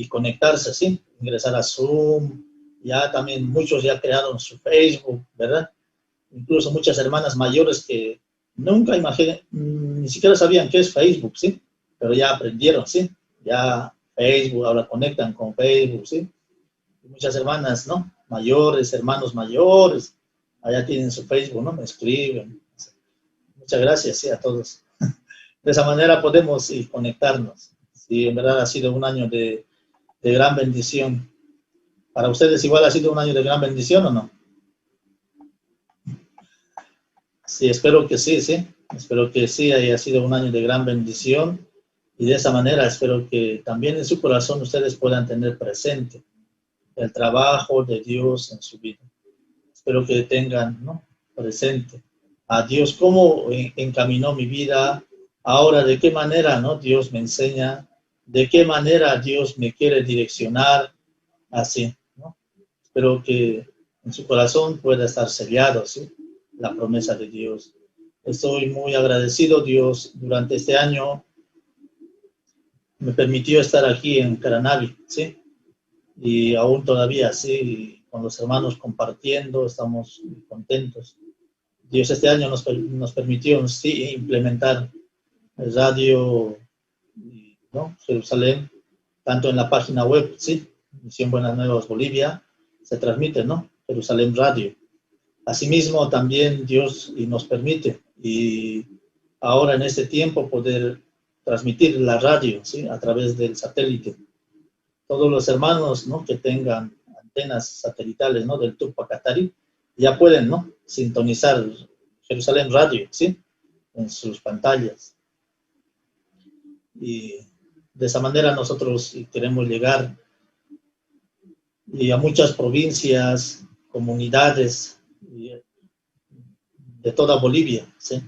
conectarse, ¿sí? Ingresar a Zoom. Ya también muchos ya crearon su Facebook, ¿verdad? Incluso muchas hermanas mayores que nunca imaginé, ni siquiera sabían qué es Facebook, ¿sí? Pero ya aprendieron, ¿sí? Ya Facebook, ahora conectan con Facebook, ¿sí? Y muchas hermanas, ¿no? Mayores, hermanos mayores, allá tienen su Facebook, ¿no? Me escriben. Muchas gracias, sí, a todos. De esa manera podemos conectarnos. Sí, en verdad ha sido un año de gran bendición. ¿Para ustedes igual ha sido un año de gran bendición o no? Sí, espero que sí, sí. Espero que sí haya sido un año de gran bendición. Y de esa manera espero que también en su corazón ustedes puedan tener presente el trabajo de Dios en su vida. Espero que tengan, ¿no? Presente a Dios, cómo encaminó mi vida, ahora de qué manera, ¿no? Dios me enseña, de qué manera Dios me quiere direccionar, así, ¿no? Espero que en su corazón pueda estar sellado, ¿sí? La promesa de Dios. Estoy muy agradecido, Dios, durante este año me permitió estar aquí en Caranavi, ¿sí? Y aún todavía, sí, con los hermanos compartiendo, estamos contentos. Dios este año nos permitió, sí, implementar el radio, ¿no? Jerusalén, tanto en la página web, sí, Misión Buenas Nuevas Bolivia, se transmite, ¿no? Jerusalén Radio. Asimismo, también Dios nos permite, y ahora en este tiempo, poder transmitir la radio, ¿sí? A través del satélite. Todos los hermanos, ¿no? Que tengan antenas satelitales, ¿no? Del Tupac Katari, ya pueden, ¿no? Sintonizar Jerusalén Radio, ¿sí? En sus pantallas. Y de esa manera nosotros queremos llegar a muchas provincias, comunidades de toda Bolivia, ¿sí?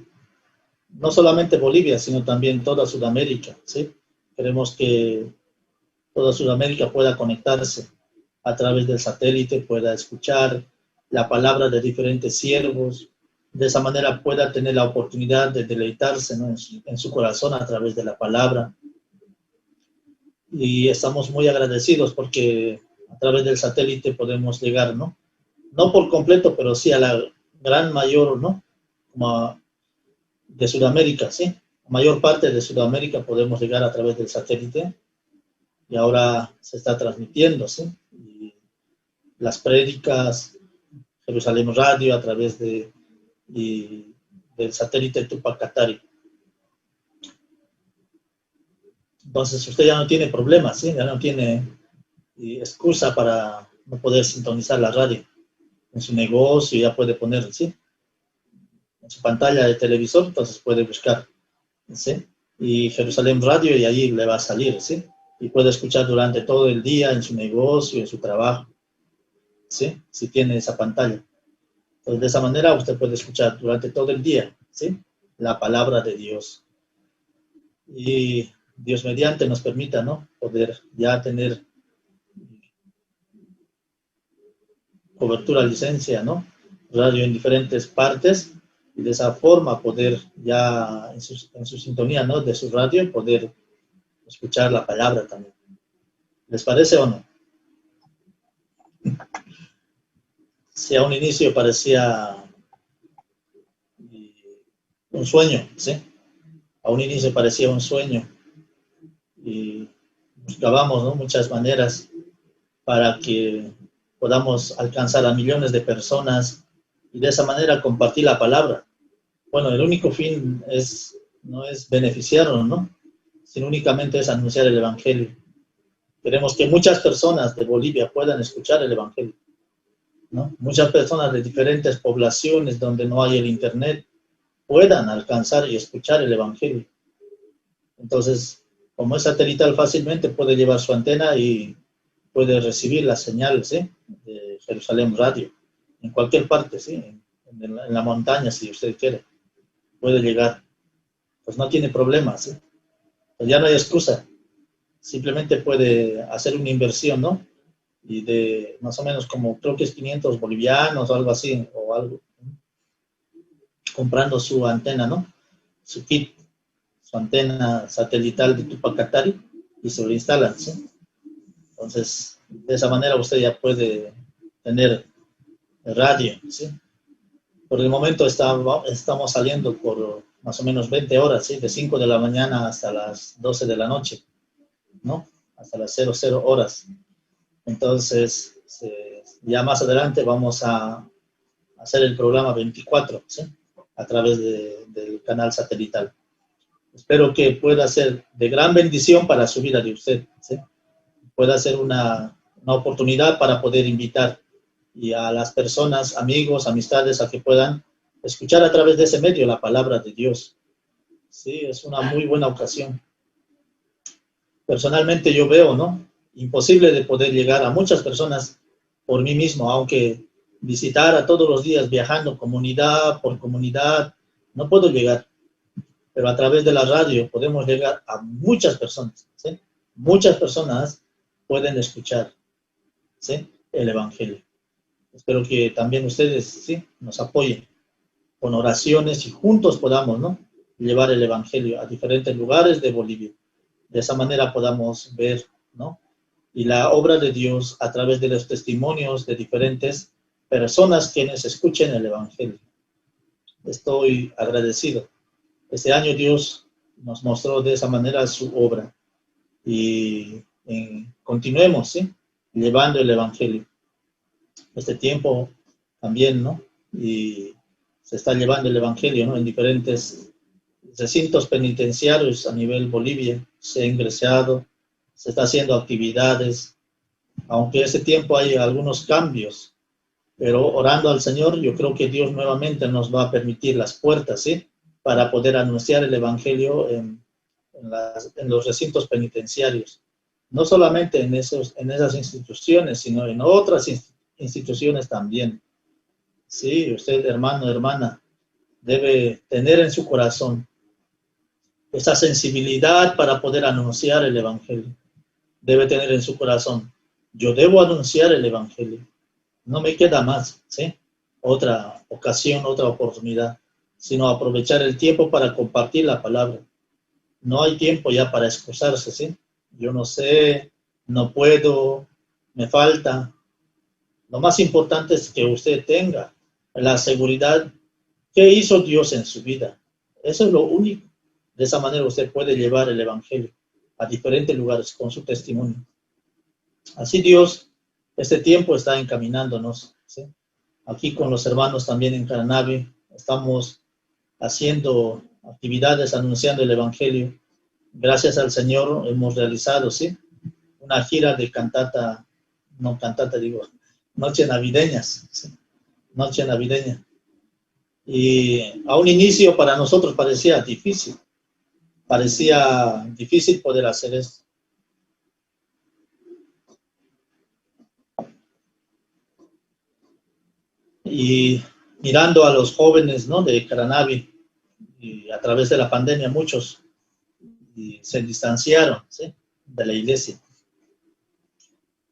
No solamente Bolivia, sino también toda Sudamérica, ¿sí? Queremos que toda Sudamérica pueda conectarse a través del satélite, pueda escuchar la palabra de diferentes siervos, de esa manera pueda tener la oportunidad de deleitarse, ¿no? en su corazón a través de la palabra. Y estamos muy agradecidos porque a través del satélite podemos llegar, ¿no? No por completo, pero sí a la gran mayor, ¿no? Como de Sudamérica, ¿sí? La mayor parte de Sudamérica podemos llegar a través del satélite, y ahora se está transmitiendo, ¿sí? Y las prédicas, Jerusalén Radio, a través del satélite Tupac Katari. Entonces usted ya no tiene problemas, ¿sí? Ya no tiene excusa para no poder sintonizar la radio. En su negocio ya puede poner, ¿sí? En su pantalla de televisor, entonces puede buscar, ¿sí? Y Jerusalén Radio, y allí le va a salir, ¿sí? Y puede escuchar durante todo el día en su negocio, en su trabajo, ¿sí? Si tiene esa pantalla. Entonces, de esa manera usted puede escuchar durante todo el día, ¿sí? La palabra de Dios. Y Dios mediante nos permita, ¿no? Poder ya tener cobertura, licencia, ¿no? Radio en diferentes partes y de esa forma poder ya en su sintonía, ¿no? De su radio poder escuchar la palabra también. ¿Les parece o no? Si a un inicio parecía un sueño, ¿sí? A un inicio parecía un sueño y buscábamos, ¿no? Muchas maneras para que podamos alcanzar a millones de personas y de esa manera compartir la palabra. Bueno, el único fin no es beneficiarnos, ¿no? Sino únicamente es anunciar el Evangelio. Queremos que muchas personas de Bolivia puedan escuchar el Evangelio, ¿no? Muchas personas de diferentes poblaciones donde no hay el Internet puedan alcanzar y escuchar el Evangelio. Entonces, como es satelital, fácilmente puede llevar su antena y puede recibir la señal, ¿sí? De Jerusalén Radio, en cualquier parte, ¿sí? En la montaña, si usted quiere, puede llegar. Pues no tiene problemas, ¿sí? Pues ya no hay excusa. Simplemente puede hacer una inversión, ¿no? Y de más o menos como, creo que es 500 bolivianos o algo así, o algo, ¿no? Comprando su antena, ¿no? Su kit, su antena satelital de Tupacatari y se lo instalan, ¿sí? Entonces, de esa manera usted ya puede tener radio, ¿sí? Por el momento estamos saliendo por más o menos 20 horas, ¿sí? De 5 de la mañana hasta las 12 de la noche, ¿no? Hasta las 00 horas. Entonces, ya más adelante vamos a hacer el programa 24, ¿sí? A través del canal satelital. Espero que pueda ser de gran bendición para su vida de usted, ¿sí? Pueda ser una oportunidad para poder invitar y a las personas, amigos, amistades, a que puedan escuchar a través de ese medio la palabra de Dios. Sí, es una muy buena ocasión. Personalmente yo veo, ¿no? Imposible de poder llegar a muchas personas por mí mismo, aunque visitara todos los días viajando comunidad por comunidad, no puedo llegar. Pero a través de la radio podemos llegar a muchas personas, ¿sí? Muchas personas pueden escuchar, ¿sí? El Evangelio. Espero que también ustedes, ¿sí? Nos apoyen con oraciones y juntos podamos, ¿no? Llevar el Evangelio a diferentes lugares de Bolivia. De esa manera podamos ver, ¿no? Y la obra de Dios a través de los testimonios de diferentes personas quienes escuchen el Evangelio. Estoy agradecido. Este año Dios nos mostró de esa manera su obra y continuemos, ¿sí? Llevando el Evangelio. Este tiempo también, ¿no? Y se está llevando el Evangelio, ¿no? En diferentes recintos penitenciarios a nivel Bolivia. Se ha ingresado, se está haciendo actividades, aunque ese tiempo hay algunos cambios, pero orando al Señor, yo creo que Dios nuevamente nos va a permitir las puertas, ¿sí? Para poder anunciar el Evangelio en los recintos penitenciarios. No solamente en esas instituciones, sino en otras instituciones también. Sí, usted, hermano, hermana, debe tener en su corazón esa sensibilidad para poder anunciar el Evangelio. Debe tener en su corazón, yo debo anunciar el Evangelio. No me queda más, ¿sí? Otra ocasión, otra oportunidad, sino aprovechar el tiempo para compartir la palabra. No hay tiempo ya para excusarse, ¿sí? Yo no sé, no puedo, me falta. Lo más importante es que usted tenga la seguridad que hizo Dios en su vida. Eso es lo único. De esa manera usted puede llevar el Evangelio a diferentes lugares con su testimonio. Así Dios, este tiempo está encaminándonos, ¿sí? Aquí con los hermanos también en Caranavi estamos haciendo actividades, anunciando el Evangelio. Gracias al Señor hemos realizado, ¿sí? Una gira de noche navideñas, ¿sí? Noche navideña. Y a un inicio para nosotros parecía difícil poder hacer esto. Y mirando a los jóvenes, ¿no? De Caranavi, y a través de la pandemia muchos y se distanciaron, ¿sí?, de la iglesia.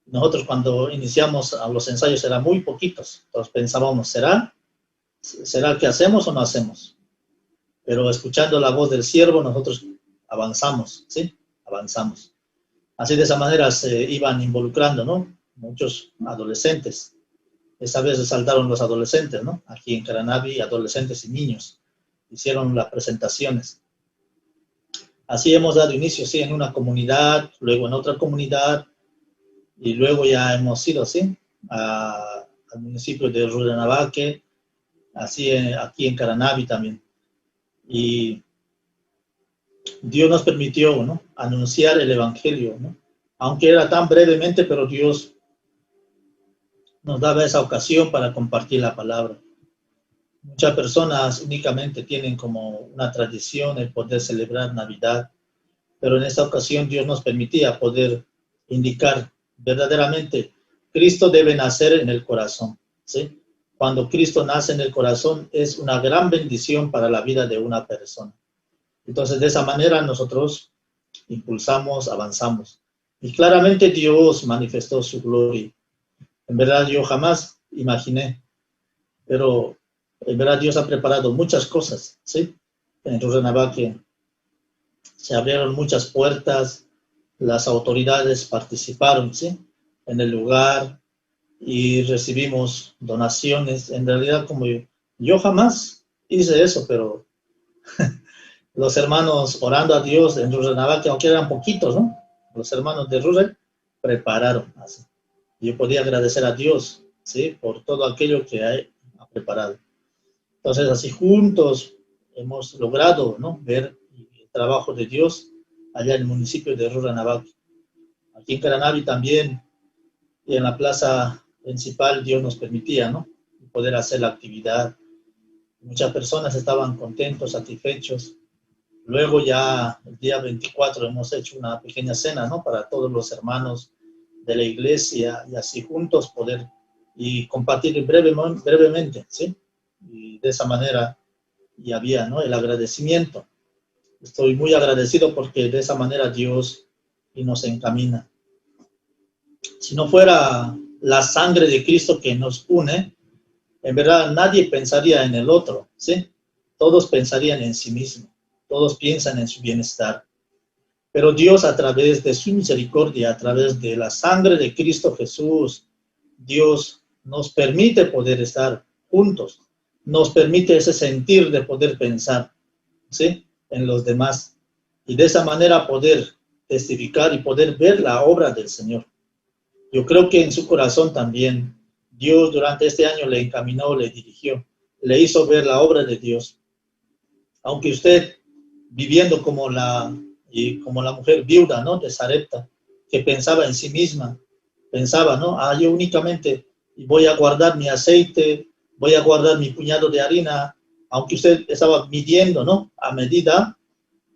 Nosotros cuando iniciamos a los ensayos eran muy poquitos, entonces pensábamos, ¿será que hacemos o no hacemos? Pero escuchando la voz del siervo, nosotros avanzamos, ¿sí? Avanzamos. Así de esa manera se iban involucrando, ¿no?, muchos adolescentes. Esa vez resaltaron los adolescentes, ¿no? Aquí en Caranavi, adolescentes y niños hicieron las presentaciones. Así hemos dado inicio, sí, en una comunidad, luego en otra comunidad, y luego ya hemos ido, sí, al municipio de Rurrenabaque, así aquí en Caranavi también. Y Dios nos permitió, ¿no?, anunciar el evangelio, ¿no?, aunque era tan brevemente, pero Dios nos daba esa ocasión para compartir la palabra. Muchas personas únicamente tienen como una tradición el poder celebrar Navidad, pero en esta ocasión Dios nos permitía poder indicar verdaderamente, Cristo debe nacer en el corazón, ¿sí? Cuando Cristo nace en el corazón es una gran bendición para la vida de una persona. Entonces, de esa manera nosotros impulsamos, avanzamos. Y claramente Dios manifestó su gloria. En verdad yo jamás imaginé, pero en verdad Dios ha preparado muchas cosas, ¿sí? En Rurrenabaque se abrieron muchas puertas, las autoridades participaron, ¿sí?, en el lugar y recibimos donaciones. En realidad, como yo jamás hice eso, pero los hermanos orando a Dios en Rurrenabaque, aunque eran poquitos, ¿no?, los hermanos de Rurre prepararon así. Yo podía agradecer a Dios, ¿sí?, por todo aquello que ha preparado. Entonces, así juntos hemos logrado, ¿no?, ver el trabajo de Dios allá en el municipio de Rurrenabaque. Aquí en Caranavi también, y en la plaza principal, Dios nos permitía, ¿no?, poder hacer la actividad. Muchas personas estaban contentos, satisfechos. Luego ya el día 24 hemos hecho una pequeña cena, ¿no?, para todos los hermanos de la iglesia y así juntos poder y compartir brevemente, ¿sí? Y de esa manera y había, ¿no?, el agradecimiento. Estoy muy agradecido porque de esa manera Dios y nos encamina. Si no fuera la sangre de Cristo que nos une, en verdad nadie pensaría en el otro, ¿sí? Todos pensarían en sí mismo, todos piensan en su bienestar. Pero Dios, a través de su misericordia, a través de la sangre de Cristo Jesús, Dios nos permite poder estar juntos, nos permite ese sentir de poder pensar, ¿sí?, en los demás, y de esa manera poder testificar y poder ver la obra del Señor. Yo creo que en su corazón también Dios durante este año le encaminó, le dirigió, le hizo ver la obra de Dios. Aunque usted, viviendo como la mujer viuda, ¿no?, de Sarepta, que pensaba en sí misma, pensaba, ¿no?, yo únicamente voy a guardar mi aceite, voy a guardar mi puñado de harina, aunque usted estaba midiendo, ¿no?, a medida,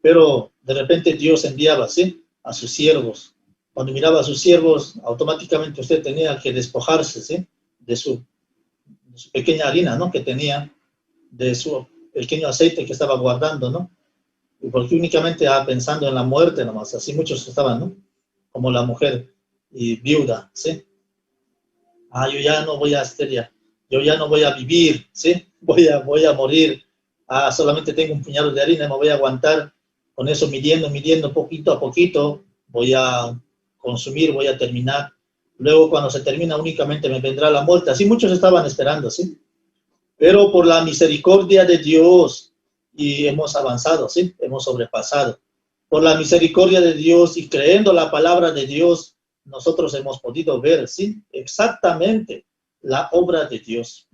pero de repente Dios enviaba, ¿sí?, a sus siervos. Cuando miraba a sus siervos, automáticamente usted tenía que despojarse, ¿sí?, de su pequeña harina, ¿no?, que tenía, de su pequeño aceite que estaba guardando, ¿no? Porque únicamente pensando en la muerte nomás, así muchos estaban, ¿no?, como la mujer y viuda, ¿sí? Yo ya no voy a yo ya no voy a vivir, ¿sí? Voy a morir. Solamente tengo un puñado de harina, me voy a aguantar con eso midiendo poquito a poquito, voy a consumir, voy a terminar. Luego cuando se termina únicamente me vendrá la muerte. Así muchos estaban esperando, ¿sí? Pero por la misericordia de Dios y hemos avanzado, ¿sí? Hemos sobrepasado. Por la misericordia de Dios y creyendo la palabra de Dios, nosotros hemos podido ver, ¿sí?, exactamente la obra de Dios.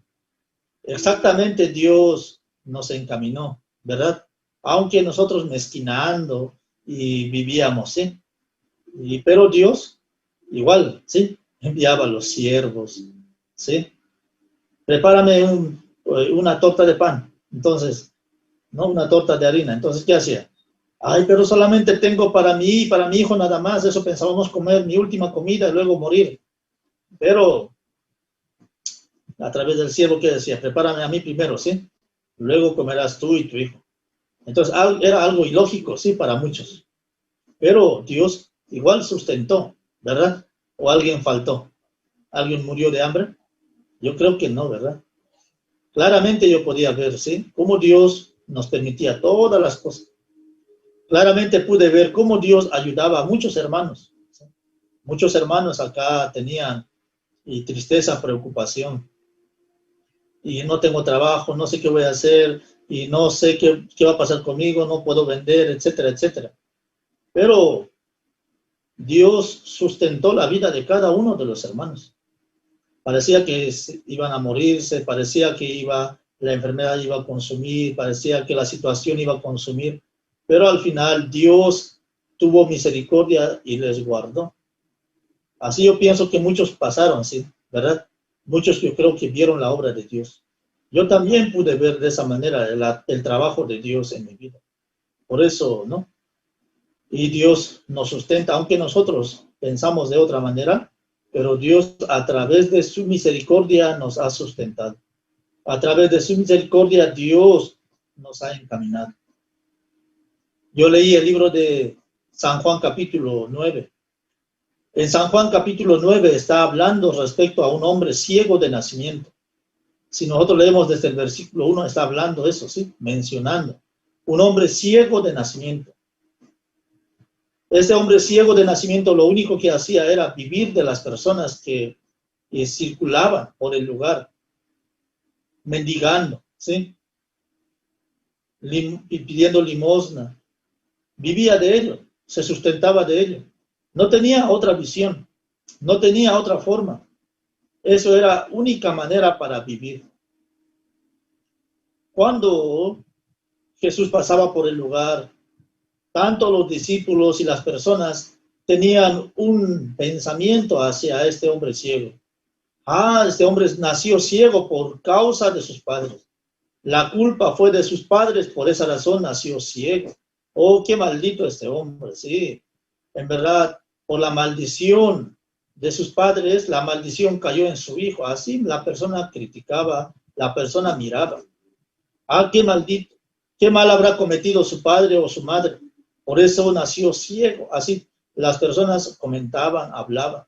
Exactamente Dios nos encaminó, ¿verdad? Aunque nosotros mezquinando y vivíamos, ¿sí? Pero Dios, igual, ¿sí?, enviaba a los siervos, ¿sí? Prepárame una torta de pan. Entonces, no una torta de harina. Entonces, ¿qué hacía? Pero solamente tengo para mí y para mi hijo nada más. Eso pensábamos comer mi última comida y luego morir. Pero a través del siervo, ¿qué decía? Prepárame a mí primero, ¿sí? Luego comerás tú y tu hijo. Entonces, era algo ilógico, sí, para muchos. Pero Dios igual sustentó, ¿verdad? ¿O alguien faltó? ¿Alguien murió de hambre? Yo creo que no, ¿verdad? Claramente yo podía ver, ¿sí? Cómo Dios nos permitía todas las cosas. Claramente pude ver cómo Dios ayudaba a muchos hermanos, ¿sí? Muchos hermanos acá tenían y tristeza, preocupación. Y no tengo trabajo, no sé qué voy a hacer, y no sé qué va a pasar conmigo, no puedo vender, etcétera, etcétera. Pero Dios sustentó la vida de cada uno de los hermanos. Parecía que iban a morirse, parecía que la enfermedad iba a consumir, parecía que la situación iba a consumir, pero al final Dios tuvo misericordia y les guardó. Así yo pienso que muchos pasaron, ¿sí? ¿Verdad? Muchos yo creo que vieron la obra de Dios. Yo también pude ver de esa manera el trabajo de Dios en mi vida. Por eso, ¿no? Y Dios nos sustenta, aunque nosotros pensamos de otra manera, pero Dios a través de su misericordia nos ha sustentado. A través de su misericordia Dios nos ha encaminado. Yo leí el libro de San Juan capítulo 9. En San Juan capítulo 9 está hablando respecto a un hombre ciego de nacimiento. Si nosotros leemos desde el versículo 1, está hablando eso, ¿sí? Mencionando. Un hombre ciego de nacimiento. Este hombre ciego de nacimiento lo único que hacía era vivir de las personas que circulaban por el lugar, mendigando, ¿sí? Pidiendo limosna. Vivía de ello, se sustentaba de ello. No tenía otra visión, no tenía otra forma. Eso era única manera para vivir. Cuando Jesús pasaba por el lugar, tanto los discípulos y las personas tenían un pensamiento hacia este hombre ciego. Este hombre nació ciego por causa de sus padres. La culpa fue de sus padres, por esa razón nació ciego. Oh, qué maldito este hombre, sí. En verdad, por la maldición de sus padres, la maldición cayó en su hijo. Así la persona criticaba, la persona miraba. Qué maldito, qué mal habrá cometido su padre o su madre. Por eso nació ciego. Así las personas comentaban, hablaban.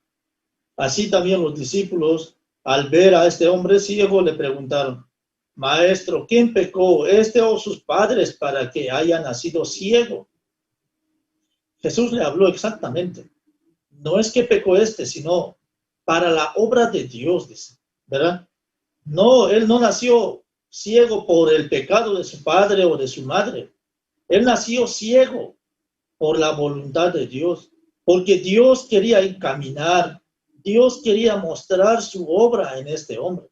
Así también los discípulos, al ver a este hombre ciego, le preguntaron: Maestro, ¿quién pecó, este o sus padres, para que haya nacido ciego? Jesús le habló exactamente. No es que pecó sino para la obra de Dios, dice, ¿verdad? No, él no nació ciego por el pecado de su padre o de su madre. Él nació ciego por la voluntad de Dios, porque Dios quería encaminar, Dios quería mostrar su obra en este hombre.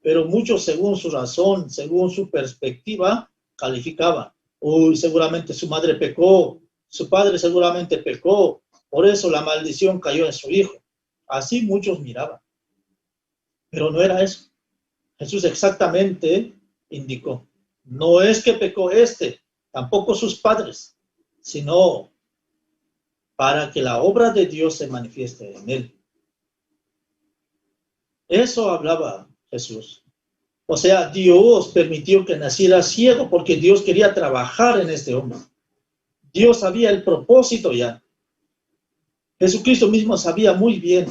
Pero muchos, según su razón, según su perspectiva, calificaban. Uy, seguramente su madre pecó, su padre seguramente pecó, por eso la maldición cayó en su hijo. Así muchos miraban. Pero no era eso. Jesús exactamente indicó: no es que pecó tampoco sus padres, sino para que la obra de Dios se manifieste en él. Eso hablaba Jesús. O sea, Dios permitió que naciera ciego porque Dios quería trabajar en este hombre. Dios sabía el propósito ya. Jesucristo mismo sabía muy bien: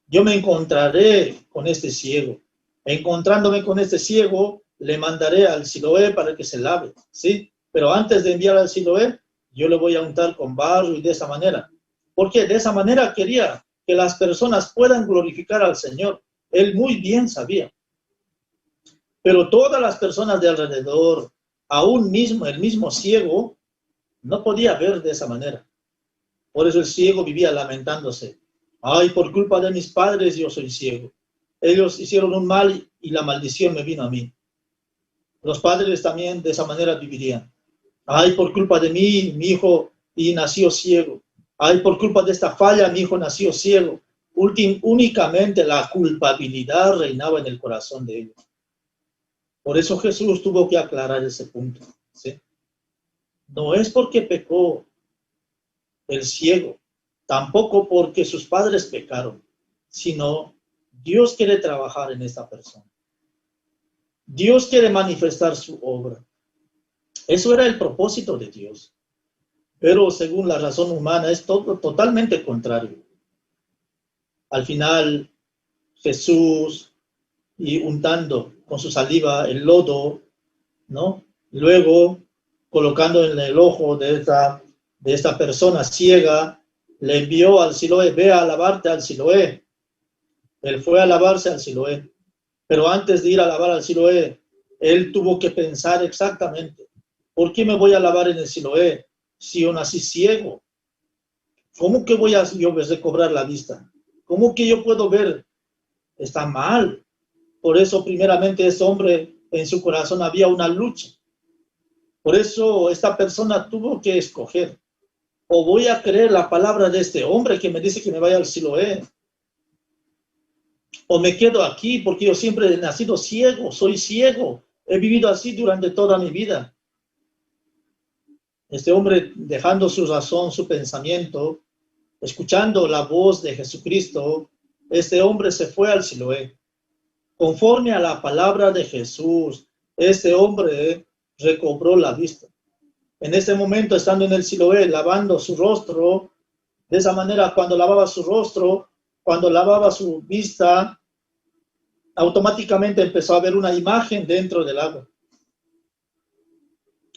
yo me encontraré con este ciego. Encontrándome con este ciego, le mandaré al Siloé para que se lave, ¿sí? Pero antes de enviar al Siloé, yo le voy a untar con barro y de esa manera. Porque de esa manera quería que las personas puedan glorificar al Señor. Él muy bien sabía. Pero todas las personas de alrededor, aún mismo el mismo ciego, no podía ver de esa manera. Por eso el ciego vivía lamentándose. Ay, por culpa de mis padres yo soy ciego. Ellos hicieron un mal y la maldición me vino a mí. Los padres también de esa manera vivirían. Ay, por culpa de mí, mi hijo y nació ciego. Ay, por culpa de esta falla, mi hijo nació ciego. Únicamente la culpabilidad reinaba en el corazón de ellos. Por eso Jesús tuvo que aclarar ese punto, ¿sí? No es porque pecó el ciego, tampoco porque sus padres pecaron, sino Dios quiere trabajar en esta persona. Dios quiere manifestar su obra. Eso era el propósito de Dios. pero según la razón humana es todo totalmente contrario. Al final, Jesús, y untando con su saliva el lodo, ¿no? Luego, colocando en el ojo de esta persona ciega, le envió al Siloé, ve a lavarte al Siloé. Él fue a lavarse al Siloé, pero antes de ir a lavar al Siloé, él tuvo que pensar exactamente, ¿por qué me voy a lavar en el Siloé si yo nací ciego? ¿Cómo que voy a yo recobrar la vista? ¿Cómo que yo puedo ver? Está mal. Por eso, primeramente, ese hombre en su corazón había una lucha. Por eso, esta persona tuvo que escoger. O voy a creer la palabra de este hombre que me dice que me vaya al Siloé. O me quedo aquí porque yo siempre he nacido ciego, soy ciego. He vivido así durante toda mi vida. Este hombre, dejando su razón, su pensamiento, escuchando la voz de Jesucristo, este hombre se fue al Siloé. Conforme a la palabra de Jesús, este hombre recobró la vista. En ese momento, estando en el Siloé, lavando su rostro, de esa manera, cuando lavaba su rostro, cuando lavaba su vista, automáticamente empezó a ver una imagen dentro del agua.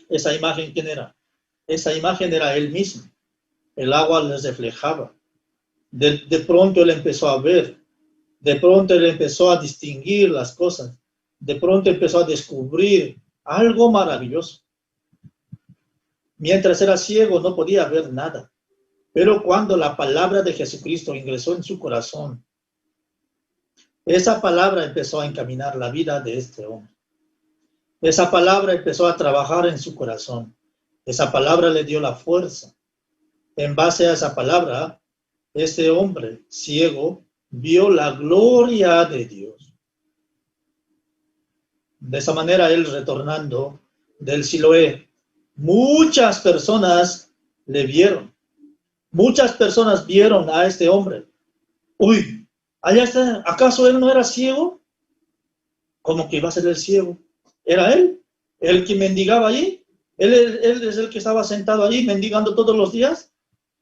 ¿Esa imagen quién era? Esa imagen era él mismo. El agua les reflejaba. De pronto él empezó a ver. De pronto él empezó a distinguir las cosas. De pronto empezó a descubrir algo maravilloso. Mientras era ciego no podía ver nada. Pero cuando la palabra de Jesucristo ingresó en su corazón, esa palabra empezó a encaminar la vida de este hombre. Esa palabra empezó a trabajar en su corazón. Esa palabra le dio la fuerza. En base a esa palabra, este hombre ciego vio la gloria de Dios. De esa manera, él retornando del Siloé, muchas personas le vieron. Muchas personas vieron a este hombre. Uy, allá está, ¿acaso él no era ciego? ¿Cómo que iba a ser el ciego? ¿Era él? ¿El que mendigaba allí? ¿Él es el que estaba sentado allí mendigando todos los días?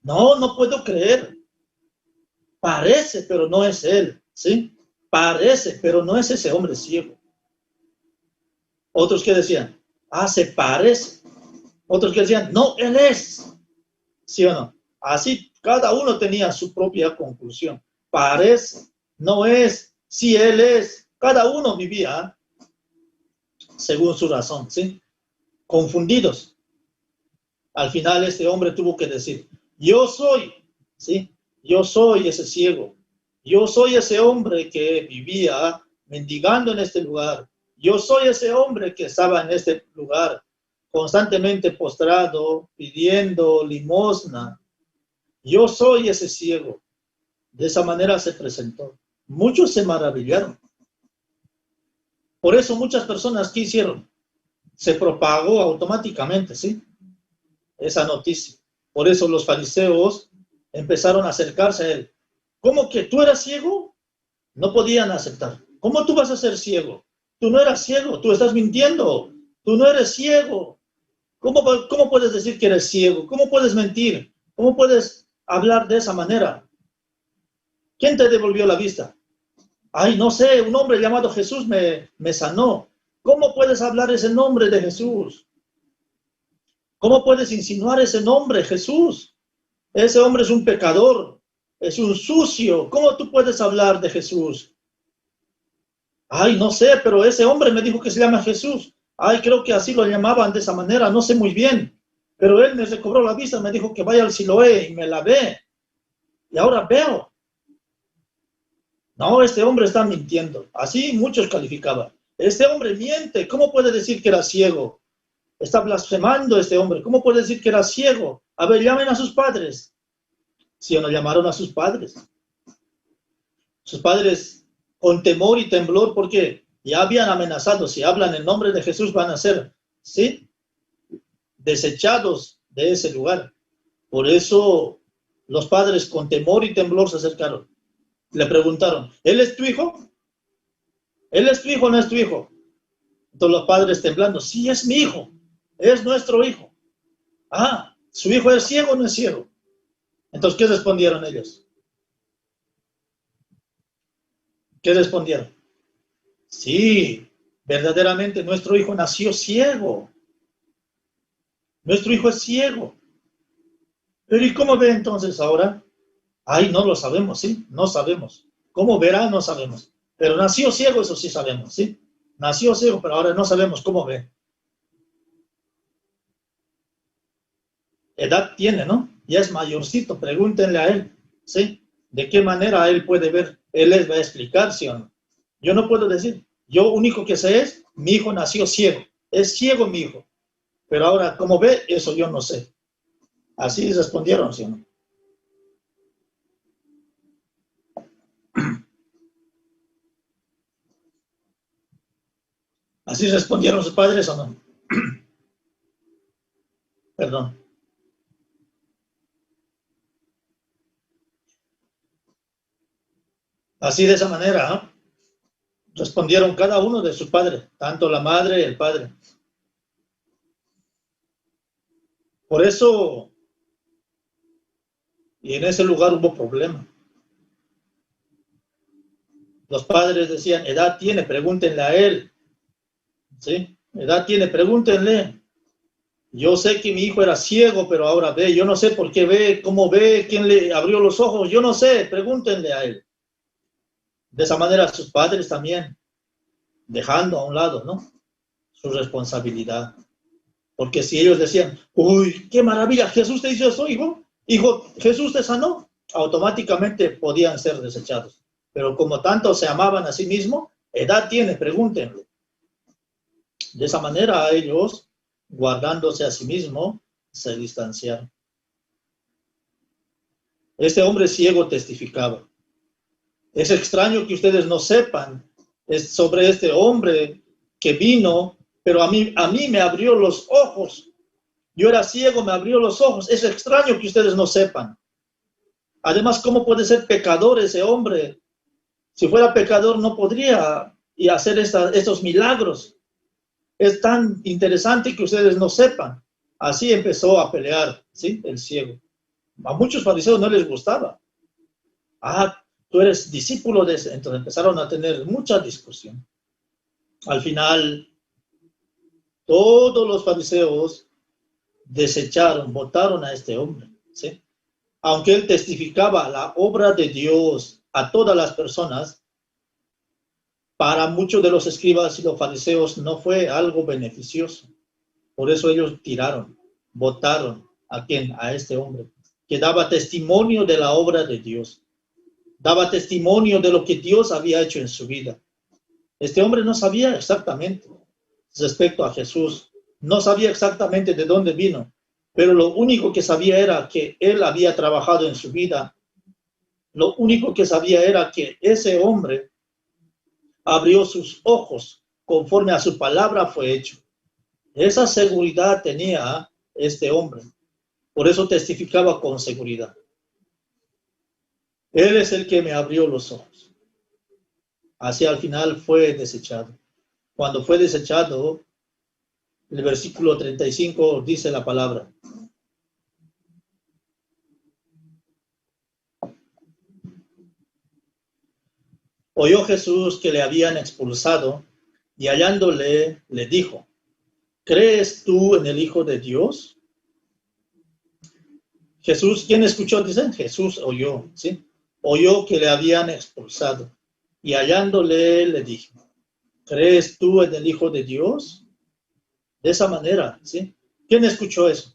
No, no puedo creer. Parece, pero no es él, ¿sí? Parece, pero no es ese hombre ciego. Otros que decían, se parece. Otros que decían, no, él es. ¿Sí o no? Así, cada uno tenía su propia conclusión. Parece, no es, sí, él es. Cada uno vivía según su razón, ¿sí? Confundidos. Al final este hombre tuvo que decir, yo soy, ¿sí? Yo soy ese ciego. Yo soy ese hombre que vivía mendigando en este lugar. Yo soy ese hombre que estaba en este lugar constantemente postrado, pidiendo limosna. Yo soy ese ciego. De esa manera se presentó. Muchos se maravillaron. Por eso muchas personas, ¿qué hicieron? Se propagó automáticamente, ¿sí? Esa noticia. Por eso los fariseos empezaron a acercarse a él. ¿Cómo que tú eras ciego? No podían aceptar. ¿Cómo tú vas a ser ciego? Tú no eras ciego, tú estás mintiendo. Tú no eres ciego. ¿Cómo puedes decir que eres ciego? ¿Cómo puedes mentir? ¿Cómo puedes hablar de esa manera? ¿Quién te devolvió la vista? Ay, no sé, un hombre llamado Jesús me sanó. ¿Cómo puedes hablar ese nombre de Jesús? ¿Cómo puedes insinuar ese nombre, Jesús? Ese hombre es un pecador, es un sucio. ¿Cómo tú puedes hablar de Jesús? Ay, no sé, pero ese hombre me dijo que se llama Jesús. Ay, creo que así lo llamaban de esa manera, no sé muy bien. Pero él me recobró la vista, me dijo que vaya al Siloé y me lavé. Y ahora veo. No, este hombre está mintiendo. Así muchos calificaban. Este hombre miente. ¿Cómo puede decir que era ciego? Está blasfemando este hombre. ¿Cómo puede decir que era ciego? A ver, llamen a sus padres. ¿Sí o no llamaron a sus padres? Sus padres con temor y temblor porque ya habían amenazado. Si hablan en nombre de Jesús van a ser, ¿sí? Desechados de ese lugar. Por eso los padres con temor y temblor se acercaron. Le preguntaron, ¿él es tu hijo? ¿Él es tu hijo o no es tu hijo? Entonces los padres temblando, sí, es mi hijo, es nuestro hijo. ¿Su hijo es ciego o no es ciego? Entonces, ¿qué respondieron ellos? ¿Qué respondieron? Sí, verdaderamente nuestro hijo nació ciego. Nuestro hijo es ciego. Pero ¿y cómo ve entonces ahora? Ay, no lo sabemos, ¿sí? No sabemos. ¿Cómo verá? No sabemos. Pero nació ciego, eso sí sabemos, ¿sí? Nació ciego, pero ahora no sabemos cómo ve. Edad tiene, ¿no? Ya es mayorcito, pregúntenle a él, ¿sí? ¿De qué manera él puede ver? Él les va a explicar, ¿sí o no? Yo no puedo decir. Yo único que sé es, mi hijo nació ciego. Es ciego mi hijo. Pero ahora, ¿cómo ve? Eso yo no sé. Así respondieron, ¿sí o no? ¿Así respondieron sus padres o no? Perdón. Así de esa manera, ¿no? Respondieron cada uno de sus padres, tanto la madre y el padre. Por eso, y en ese lugar hubo problema. Los padres decían, edad tiene, pregúntenle a él. ¿Sí? Edad tiene, pregúntenle. Yo sé que mi hijo era ciego, pero ahora ve. Yo no sé por qué ve, cómo ve, quién le abrió los ojos. Yo no sé, pregúntenle a él. De esa manera sus padres también, dejando a un lado, ¿no? Su responsabilidad. Porque si ellos decían, uy, qué maravilla, Jesús te hizo eso, hijo. Hijo, Jesús te sanó. Automáticamente podían ser desechados. Pero como tanto se amaban a sí mismos, edad tiene, pregúntenle. De esa manera ellos, guardándose a sí mismos, se distanciaron. Este hombre ciego testificaba. Es extraño que ustedes no sepan sobre este hombre que vino, pero a mí me abrió los ojos. Yo era ciego, me abrió los ojos. Es extraño que ustedes no sepan. Además, ¿cómo puede ser pecador ese hombre? Si fuera pecador no podría hacer estos milagros. Es tan interesante que ustedes no sepan. Así empezó a pelear, ¿sí? El ciego. A muchos fariseos no les gustaba. Ah, tú eres discípulo de ese. Entonces empezaron a tener mucha discusión. Al final, todos los fariseos desecharon, votaron a este hombre, ¿sí? Aunque él testificaba la obra de Dios a todas las personas, para muchos de los escribas y los fariseos no fue algo beneficioso. Por eso ellos tiraron, votaron a quién, a este hombre, que daba testimonio de la obra de Dios, daba testimonio de lo que Dios había hecho en su vida. Este hombre no sabía exactamente respecto a Jesús, no sabía exactamente de dónde vino, pero lo único que sabía era que él había trabajado en su vida. Lo único que sabía era que ese hombre abrió sus ojos conforme a su palabra fue hecho. Esa seguridad tenía este hombre. Por eso testificaba con seguridad. Él es el que me abrió los ojos. Así al final fue desechado. Cuando fue desechado, el versículo 35 dice la palabra. Oyó Jesús que le habían expulsado y hallándole le dijo, ¿crees tú en el Hijo de Dios? Jesús, ¿quién escuchó? Dicen, Jesús oyó, ¿sí? Oyó que le habían expulsado y hallándole le dijo, ¿crees tú en el Hijo de Dios? De esa manera, ¿sí? ¿Quién escuchó eso?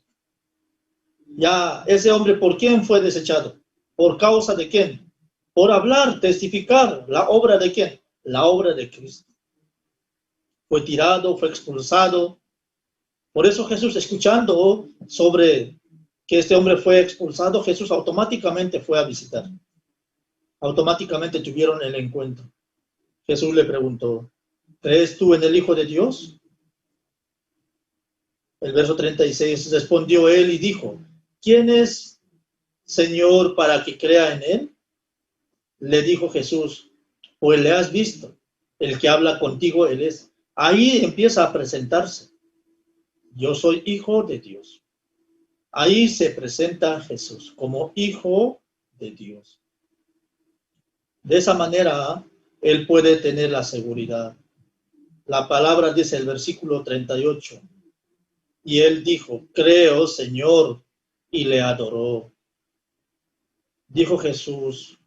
Ya, ese hombre, ¿por quién fue desechado? ¿Por causa de quién? Por hablar, testificar. ¿La obra de quién? La obra de Cristo. Fue tirado, fue expulsado. Por eso Jesús, escuchando sobre que este hombre fue expulsado, Jesús automáticamente fue a visitar. Automáticamente tuvieron el encuentro. Jesús le preguntó, ¿crees tú en el Hijo de Dios? El verso 36, respondió él y dijo, ¿quién es, Señor, para que crea en él? Le dijo Jesús, pues le has visto, el que habla contigo, él es. Ahí empieza a presentarse. Yo soy Hijo de Dios. Ahí se presenta Jesús como Hijo de Dios. De esa manera, Él puede tener la seguridad. La palabra dice el versículo 38. Y Él dijo, creo, Señor, y le adoró. Dijo Jesús,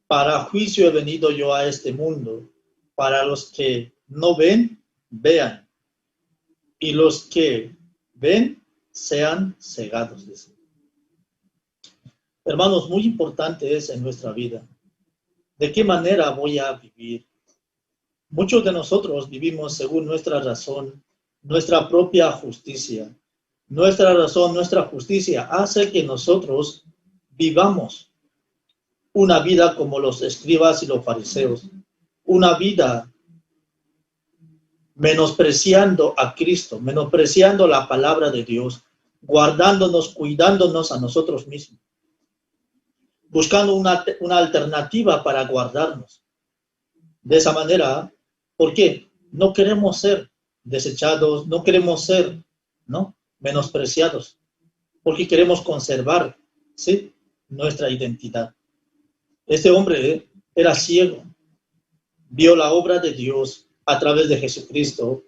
para juicio he venido yo a este mundo, para los que no ven, vean, y los que ven, sean cegados. Dice. Hermanos, muy importante es en nuestra vida. ¿De qué manera voy a vivir? Muchos de nosotros vivimos según nuestra razón, nuestra propia justicia. Nuestra razón, nuestra justicia hace que nosotros vivamos una vida como los escribas y los fariseos, una vida menospreciando a Cristo, menospreciando la palabra de Dios, guardándonos, cuidándonos a nosotros mismos, buscando una alternativa para guardarnos. De esa manera, ¿por qué? No queremos ser desechados, no queremos ser, ¿no?, menospreciados, porque queremos conservar, ¿sí?, nuestra identidad. Este hombre era ciego, vio la obra de Dios a través de Jesucristo.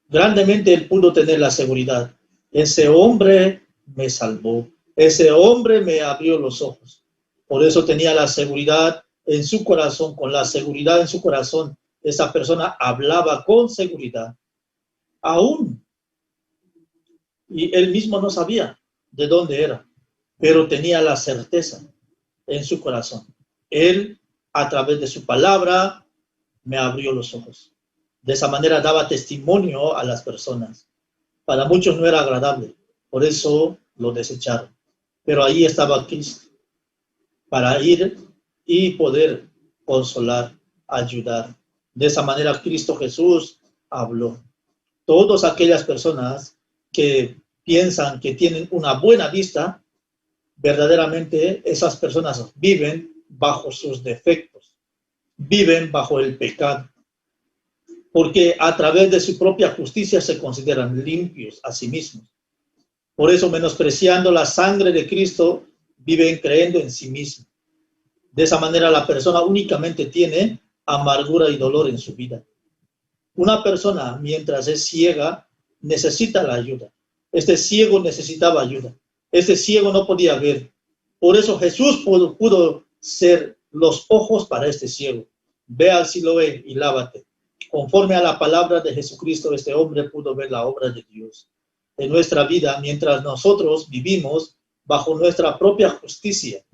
Grandemente él pudo tener la seguridad. Ese hombre me salvó, ese hombre me abrió los ojos. Por eso tenía la seguridad en su corazón, con la seguridad en su corazón. Esa persona hablaba con seguridad. Aún, y él mismo no sabía de dónde era, pero tenía la certeza en su corazón. Él, a través de su palabra, me abrió los ojos. De esa manera daba testimonio a las personas. Para muchos no era agradable, por eso lo desecharon. Pero ahí estaba Cristo, para ir y poder consolar, ayudar. De esa manera Cristo Jesús habló. Todas aquellas personas que piensan que tienen una buena vista, verdaderamente esas personas viven bajo sus defectos, viven bajo el pecado, porque a través de su propia justicia se consideran limpios a sí mismos. Por eso, menospreciando la sangre de Cristo, viven creyendo en sí mismos. De esa manera la persona únicamente tiene amargura y dolor en su vida. Una persona, mientras es ciega, necesita la ayuda. Este ciego necesitaba ayuda. Este ciego no podía ver. Por eso Jesús pudo ser los ojos para este ciego. Ve al Siloé y lávate. Conforme a la palabra de Jesucristo, este hombre pudo ver la obra de Dios. En nuestra vida, mientras nosotros vivimos bajo nuestra propia justicia,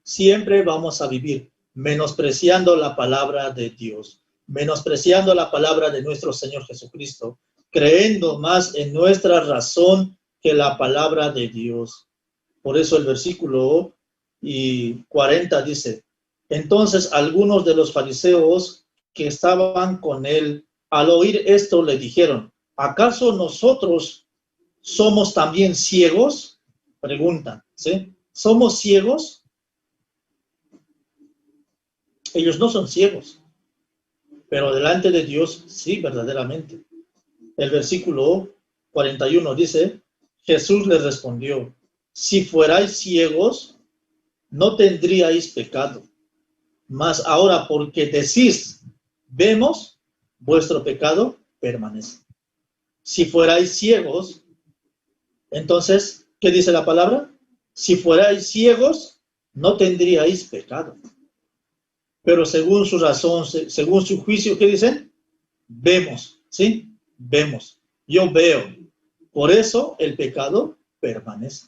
siempre vamos a vivir menospreciando la palabra de Dios, menospreciando la palabra de nuestro Señor Jesucristo, creyendo más en nuestra razón que la palabra de Dios. Por eso el versículo 40 dice, entonces algunos de los fariseos que estaban con él, al oír esto, le dijeron, ¿acaso nosotros somos también ciegos? Preguntan, ¿sí? ¿Somos ciegos? Ellos no son ciegos, pero delante de Dios sí, verdaderamente. El versículo 41 dice, Jesús les respondió, si fuerais ciegos, no tendríais pecado. Mas ahora porque decís, vemos, vuestro pecado permanece. Si fuerais ciegos, entonces, ¿qué dice la palabra? Si fuerais ciegos, no tendríais pecado. Pero según su razón, según su juicio, ¿qué dicen? Vemos, ¿sí? Vemos. Yo veo. Por eso el pecado permanece.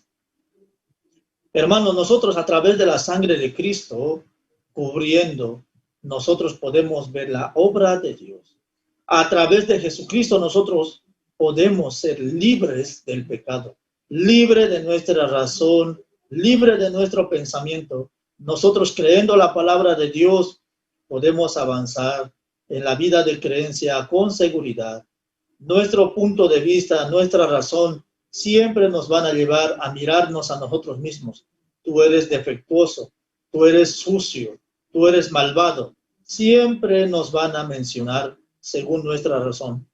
Hermanos, nosotros a través de la sangre de Cristo, cubriendo, nosotros podemos ver la obra de Dios. A través de Jesucristo nosotros podemos ser libres del pecado, libres de nuestra razón, libres de nuestro pensamiento. Nosotros, creyendo la palabra de Dios, podemos avanzar en la vida de creencia con seguridad. Nuestro punto de vista, nuestra razón, siempre nos van a llevar a mirarnos a nosotros mismos. Tú eres defectuoso, tú eres sucio, tú eres malvado. Siempre nos van a mencionar según nuestra razón.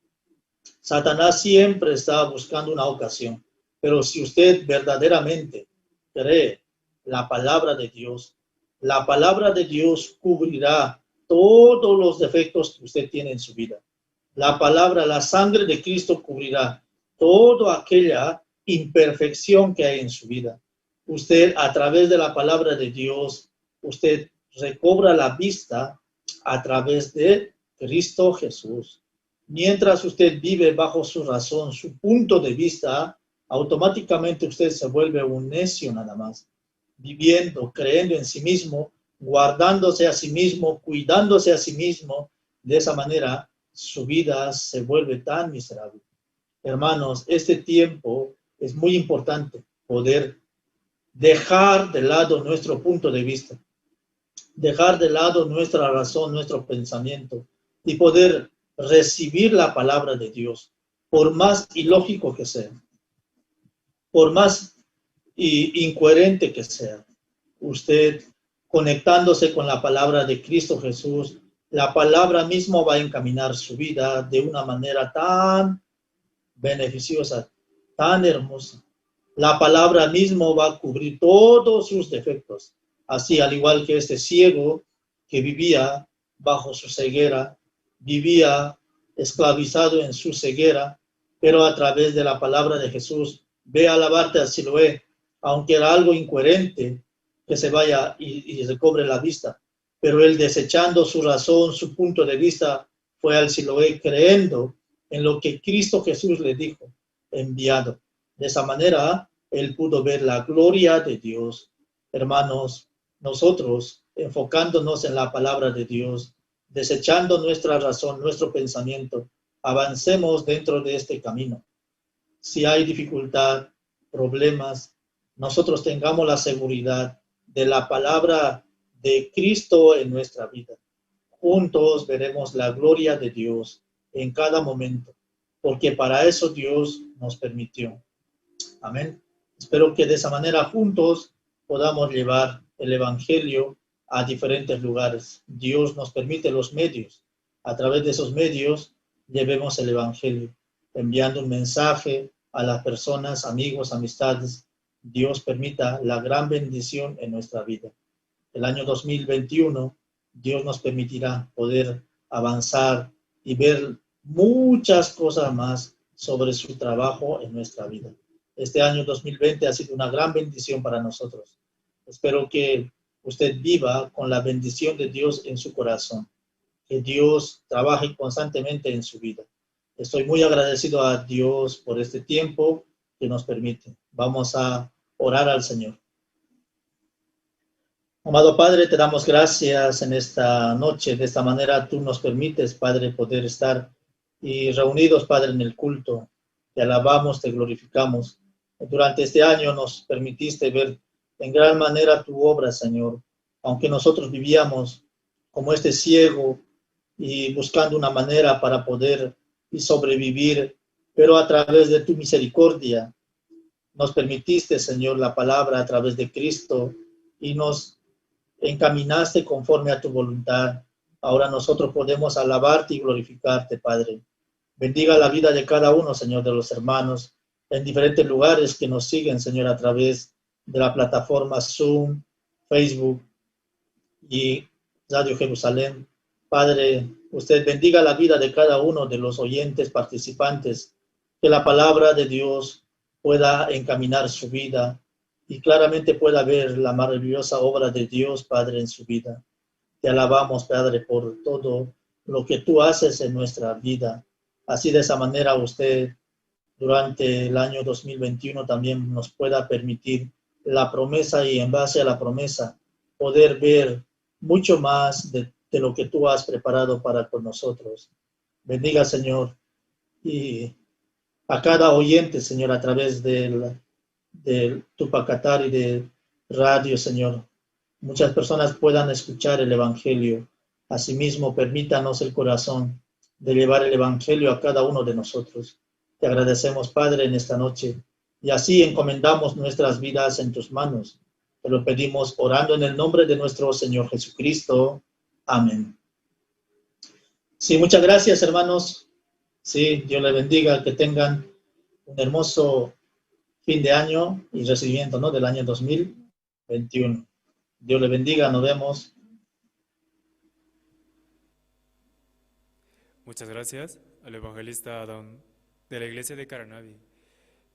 Satanás siempre está buscando una ocasión Pero si usted verdaderamente cree la palabra de Dios cubrirá todos los defectos que usted tiene en su vida. La sangre de Cristo cubrirá toda aquella imperfección que hay en su vida. Usted, a través de la palabra de Dios, usted recobra la vista a través de Cristo Jesús. Mientras usted vive bajo su razón, su punto de vista, automáticamente usted se vuelve un necio nada más, viviendo, creyendo en sí mismo, guardándose a sí mismo, cuidándose a sí mismo. De esa manera, su vida se vuelve tan miserable. Hermanos, este tiempo es muy importante poder dejar de lado nuestro punto de vista, dejar de lado nuestra razón, nuestro pensamiento y poder recibir la palabra de Dios, por más ilógico que sea, por más incoherente que sea. Usted conectándose con la palabra de Cristo Jesús, la palabra misma va a encaminar su vida de una manera tan beneficiosa, tan hermosa. La palabra misma va a cubrir todos sus defectos. Así, al igual que este ciego que vivía bajo su ceguera, vivía esclavizado en su ceguera, pero a través de la palabra de Jesús, ve a lavarte al Siloé, aunque era algo incoherente, que se vaya y recobre la vista. Pero él, desechando su razón, su punto de vista, fue al Siloé creyendo en lo que Cristo Jesús le dijo, enviado. De esa manera, él pudo ver la gloria de Dios. Hermanos, nosotros, enfocándonos en la palabra de Dios, desechando nuestra razón, nuestro pensamiento, avancemos dentro de este camino. Si hay dificultad, problemas, nosotros tengamos la seguridad de la palabra de Cristo en nuestra vida. Juntos veremos la gloria de Dios en cada momento, porque para eso Dios nos permitió. Amén. Espero que de esa manera juntos podamos llevar el Evangelio a diferentes lugares. Dios nos permite los medios. A través de esos medios llevemos el Evangelio, enviando un mensaje a las personas, amigos, amistades. Dios permita la gran bendición en nuestra vida. El año 2021, Dios nos permitirá poder avanzar y ver muchas cosas más sobre su trabajo en nuestra vida. Este año 2020 ha sido una gran bendición para nosotros. Espero que usted viva con la bendición de Dios en su corazón, que Dios trabaje constantemente en su vida. Estoy muy agradecido a Dios por este tiempo que nos permite. Vamos a orar al Señor. Amado Padre, te damos gracias en esta noche. De esta manera tú nos permites, Padre, poder estar y reunidos, Padre, en el culto. Te alabamos, te glorificamos. Durante este año nos permitiste ver en gran manera tu obra, Señor. Aunque nosotros vivíamos como este ciego y buscando una manera para poder sobrevivir, pero a través de tu misericordia nos permitiste, Señor, la palabra a través de Cristo y nos encaminaste conforme a tu voluntad. Ahora nosotros podemos alabarte y glorificarte, Padre. Bendiga la vida de cada uno, Señor, de los hermanos en diferentes lugares que nos siguen, Señor, a través de la plataforma Zoom, Facebook y Radio Jerusalén. Padre, usted bendiga la vida de cada uno de los oyentes, participantes, que la palabra de Dios pueda encaminar su vida y claramente pueda ver la maravillosa obra de Dios, Padre, en su vida. Te alabamos, Padre, por todo lo que tú haces en nuestra vida. Así de esa manera usted durante el año 2021 también nos pueda permitir la promesa y en base a la promesa poder ver mucho más de lo que tú has preparado para con nosotros. Bendiga, Señor, y a cada oyente, Señor, a través de Tupacatar y de radio, Señor. Muchas personas puedan escuchar el Evangelio. Asimismo, permítanos el corazón de llevar el Evangelio a cada uno de nosotros. Te agradecemos, Padre, en esta noche. Y así encomendamos nuestras vidas en tus manos. Te lo pedimos orando en el nombre de nuestro Señor Jesucristo. Amén. Sí, muchas gracias, hermanos. Sí, Dios les bendiga. Que tengan un hermoso fin de año y recibimiento, ¿no?, del año 2021. Dios le bendiga, nos vemos. Muchas gracias al evangelista Adán de la iglesia de Caranavi.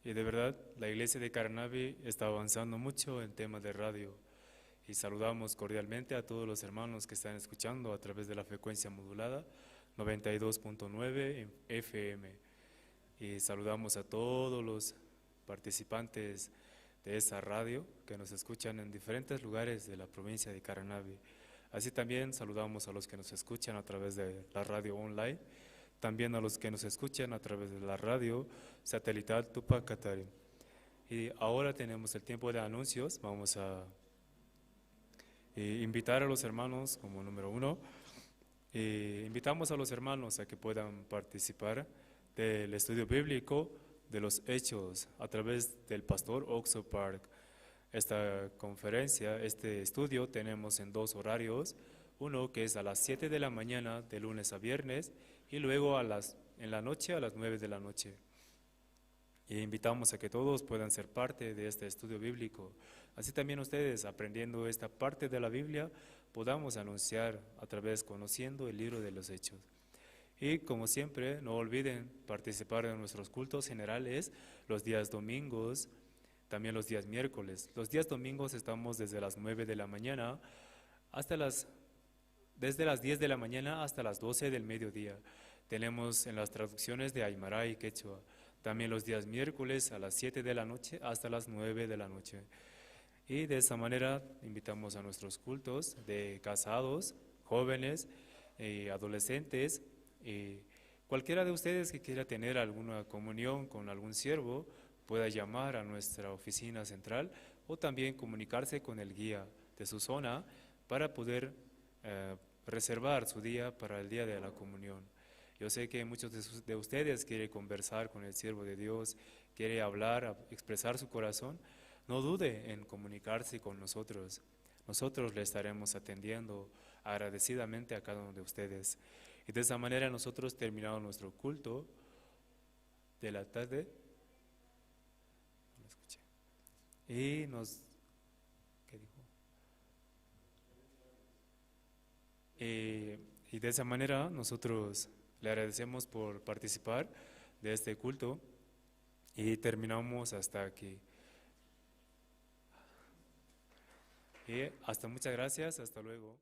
Y de verdad, la iglesia de Caranavi está avanzando mucho en temas de radio. Y saludamos cordialmente a todos los hermanos que están escuchando a través de la frecuencia modulada 92.9 en FM. Y saludamos a todos los participantes de esa radio que nos escuchan en diferentes lugares de la provincia de Caranavi. Así también saludamos a los que nos escuchan a través de la radio online, también a los que nos escuchan a través de la radio satelital Tupac Katari. Y ahora tenemos el tiempo de anuncios. Vamos a invitar a los hermanos como número uno. Invitamos a los hermanos a que puedan participar del estudio bíblico de los Hechos a través del pastor Oxo Park. Esta conferencia, este estudio tenemos en dos horarios, uno que es a las 7 de la mañana de lunes a viernes y luego en la noche a las 9 de la noche. Y invitamos a que todos puedan ser parte de este estudio bíblico. Así también ustedes, aprendiendo esta parte de la Biblia, podamos anunciar a través, conociendo el libro de los Hechos. Y como siempre, no olviden participar en nuestros cultos generales los días domingos, también los días miércoles. Los días domingos estamos desde las 9 de la mañana desde las 10 de la mañana hasta las 12 del mediodía. Tenemos en las traducciones de Aymara y Quechua. También los días miércoles a las 7 de la noche hasta las 9 de la noche. Y de esa manera invitamos a nuestros cultos de casados, jóvenes, adolescentes, cualquiera de ustedes que quiera tener alguna comunión con algún siervo, pueda llamar a nuestra oficina central o también comunicarse con el guía de su zona para poder reservar su día para el día de la comunión. Yo sé que muchos de ustedes quieren conversar con el siervo de Dios, quiere hablar, expresar su corazón. No dude en comunicarse con nosotros. Nosotros le estaremos atendiendo agradecidamente a cada uno de ustedes. Y de esa manera nosotros terminamos nuestro culto de la tarde. No lo escuché. ¿Qué dijo? Y de esa manera nosotros le agradecemos por participar de este culto y terminamos hasta aquí. Y muchas gracias, hasta luego.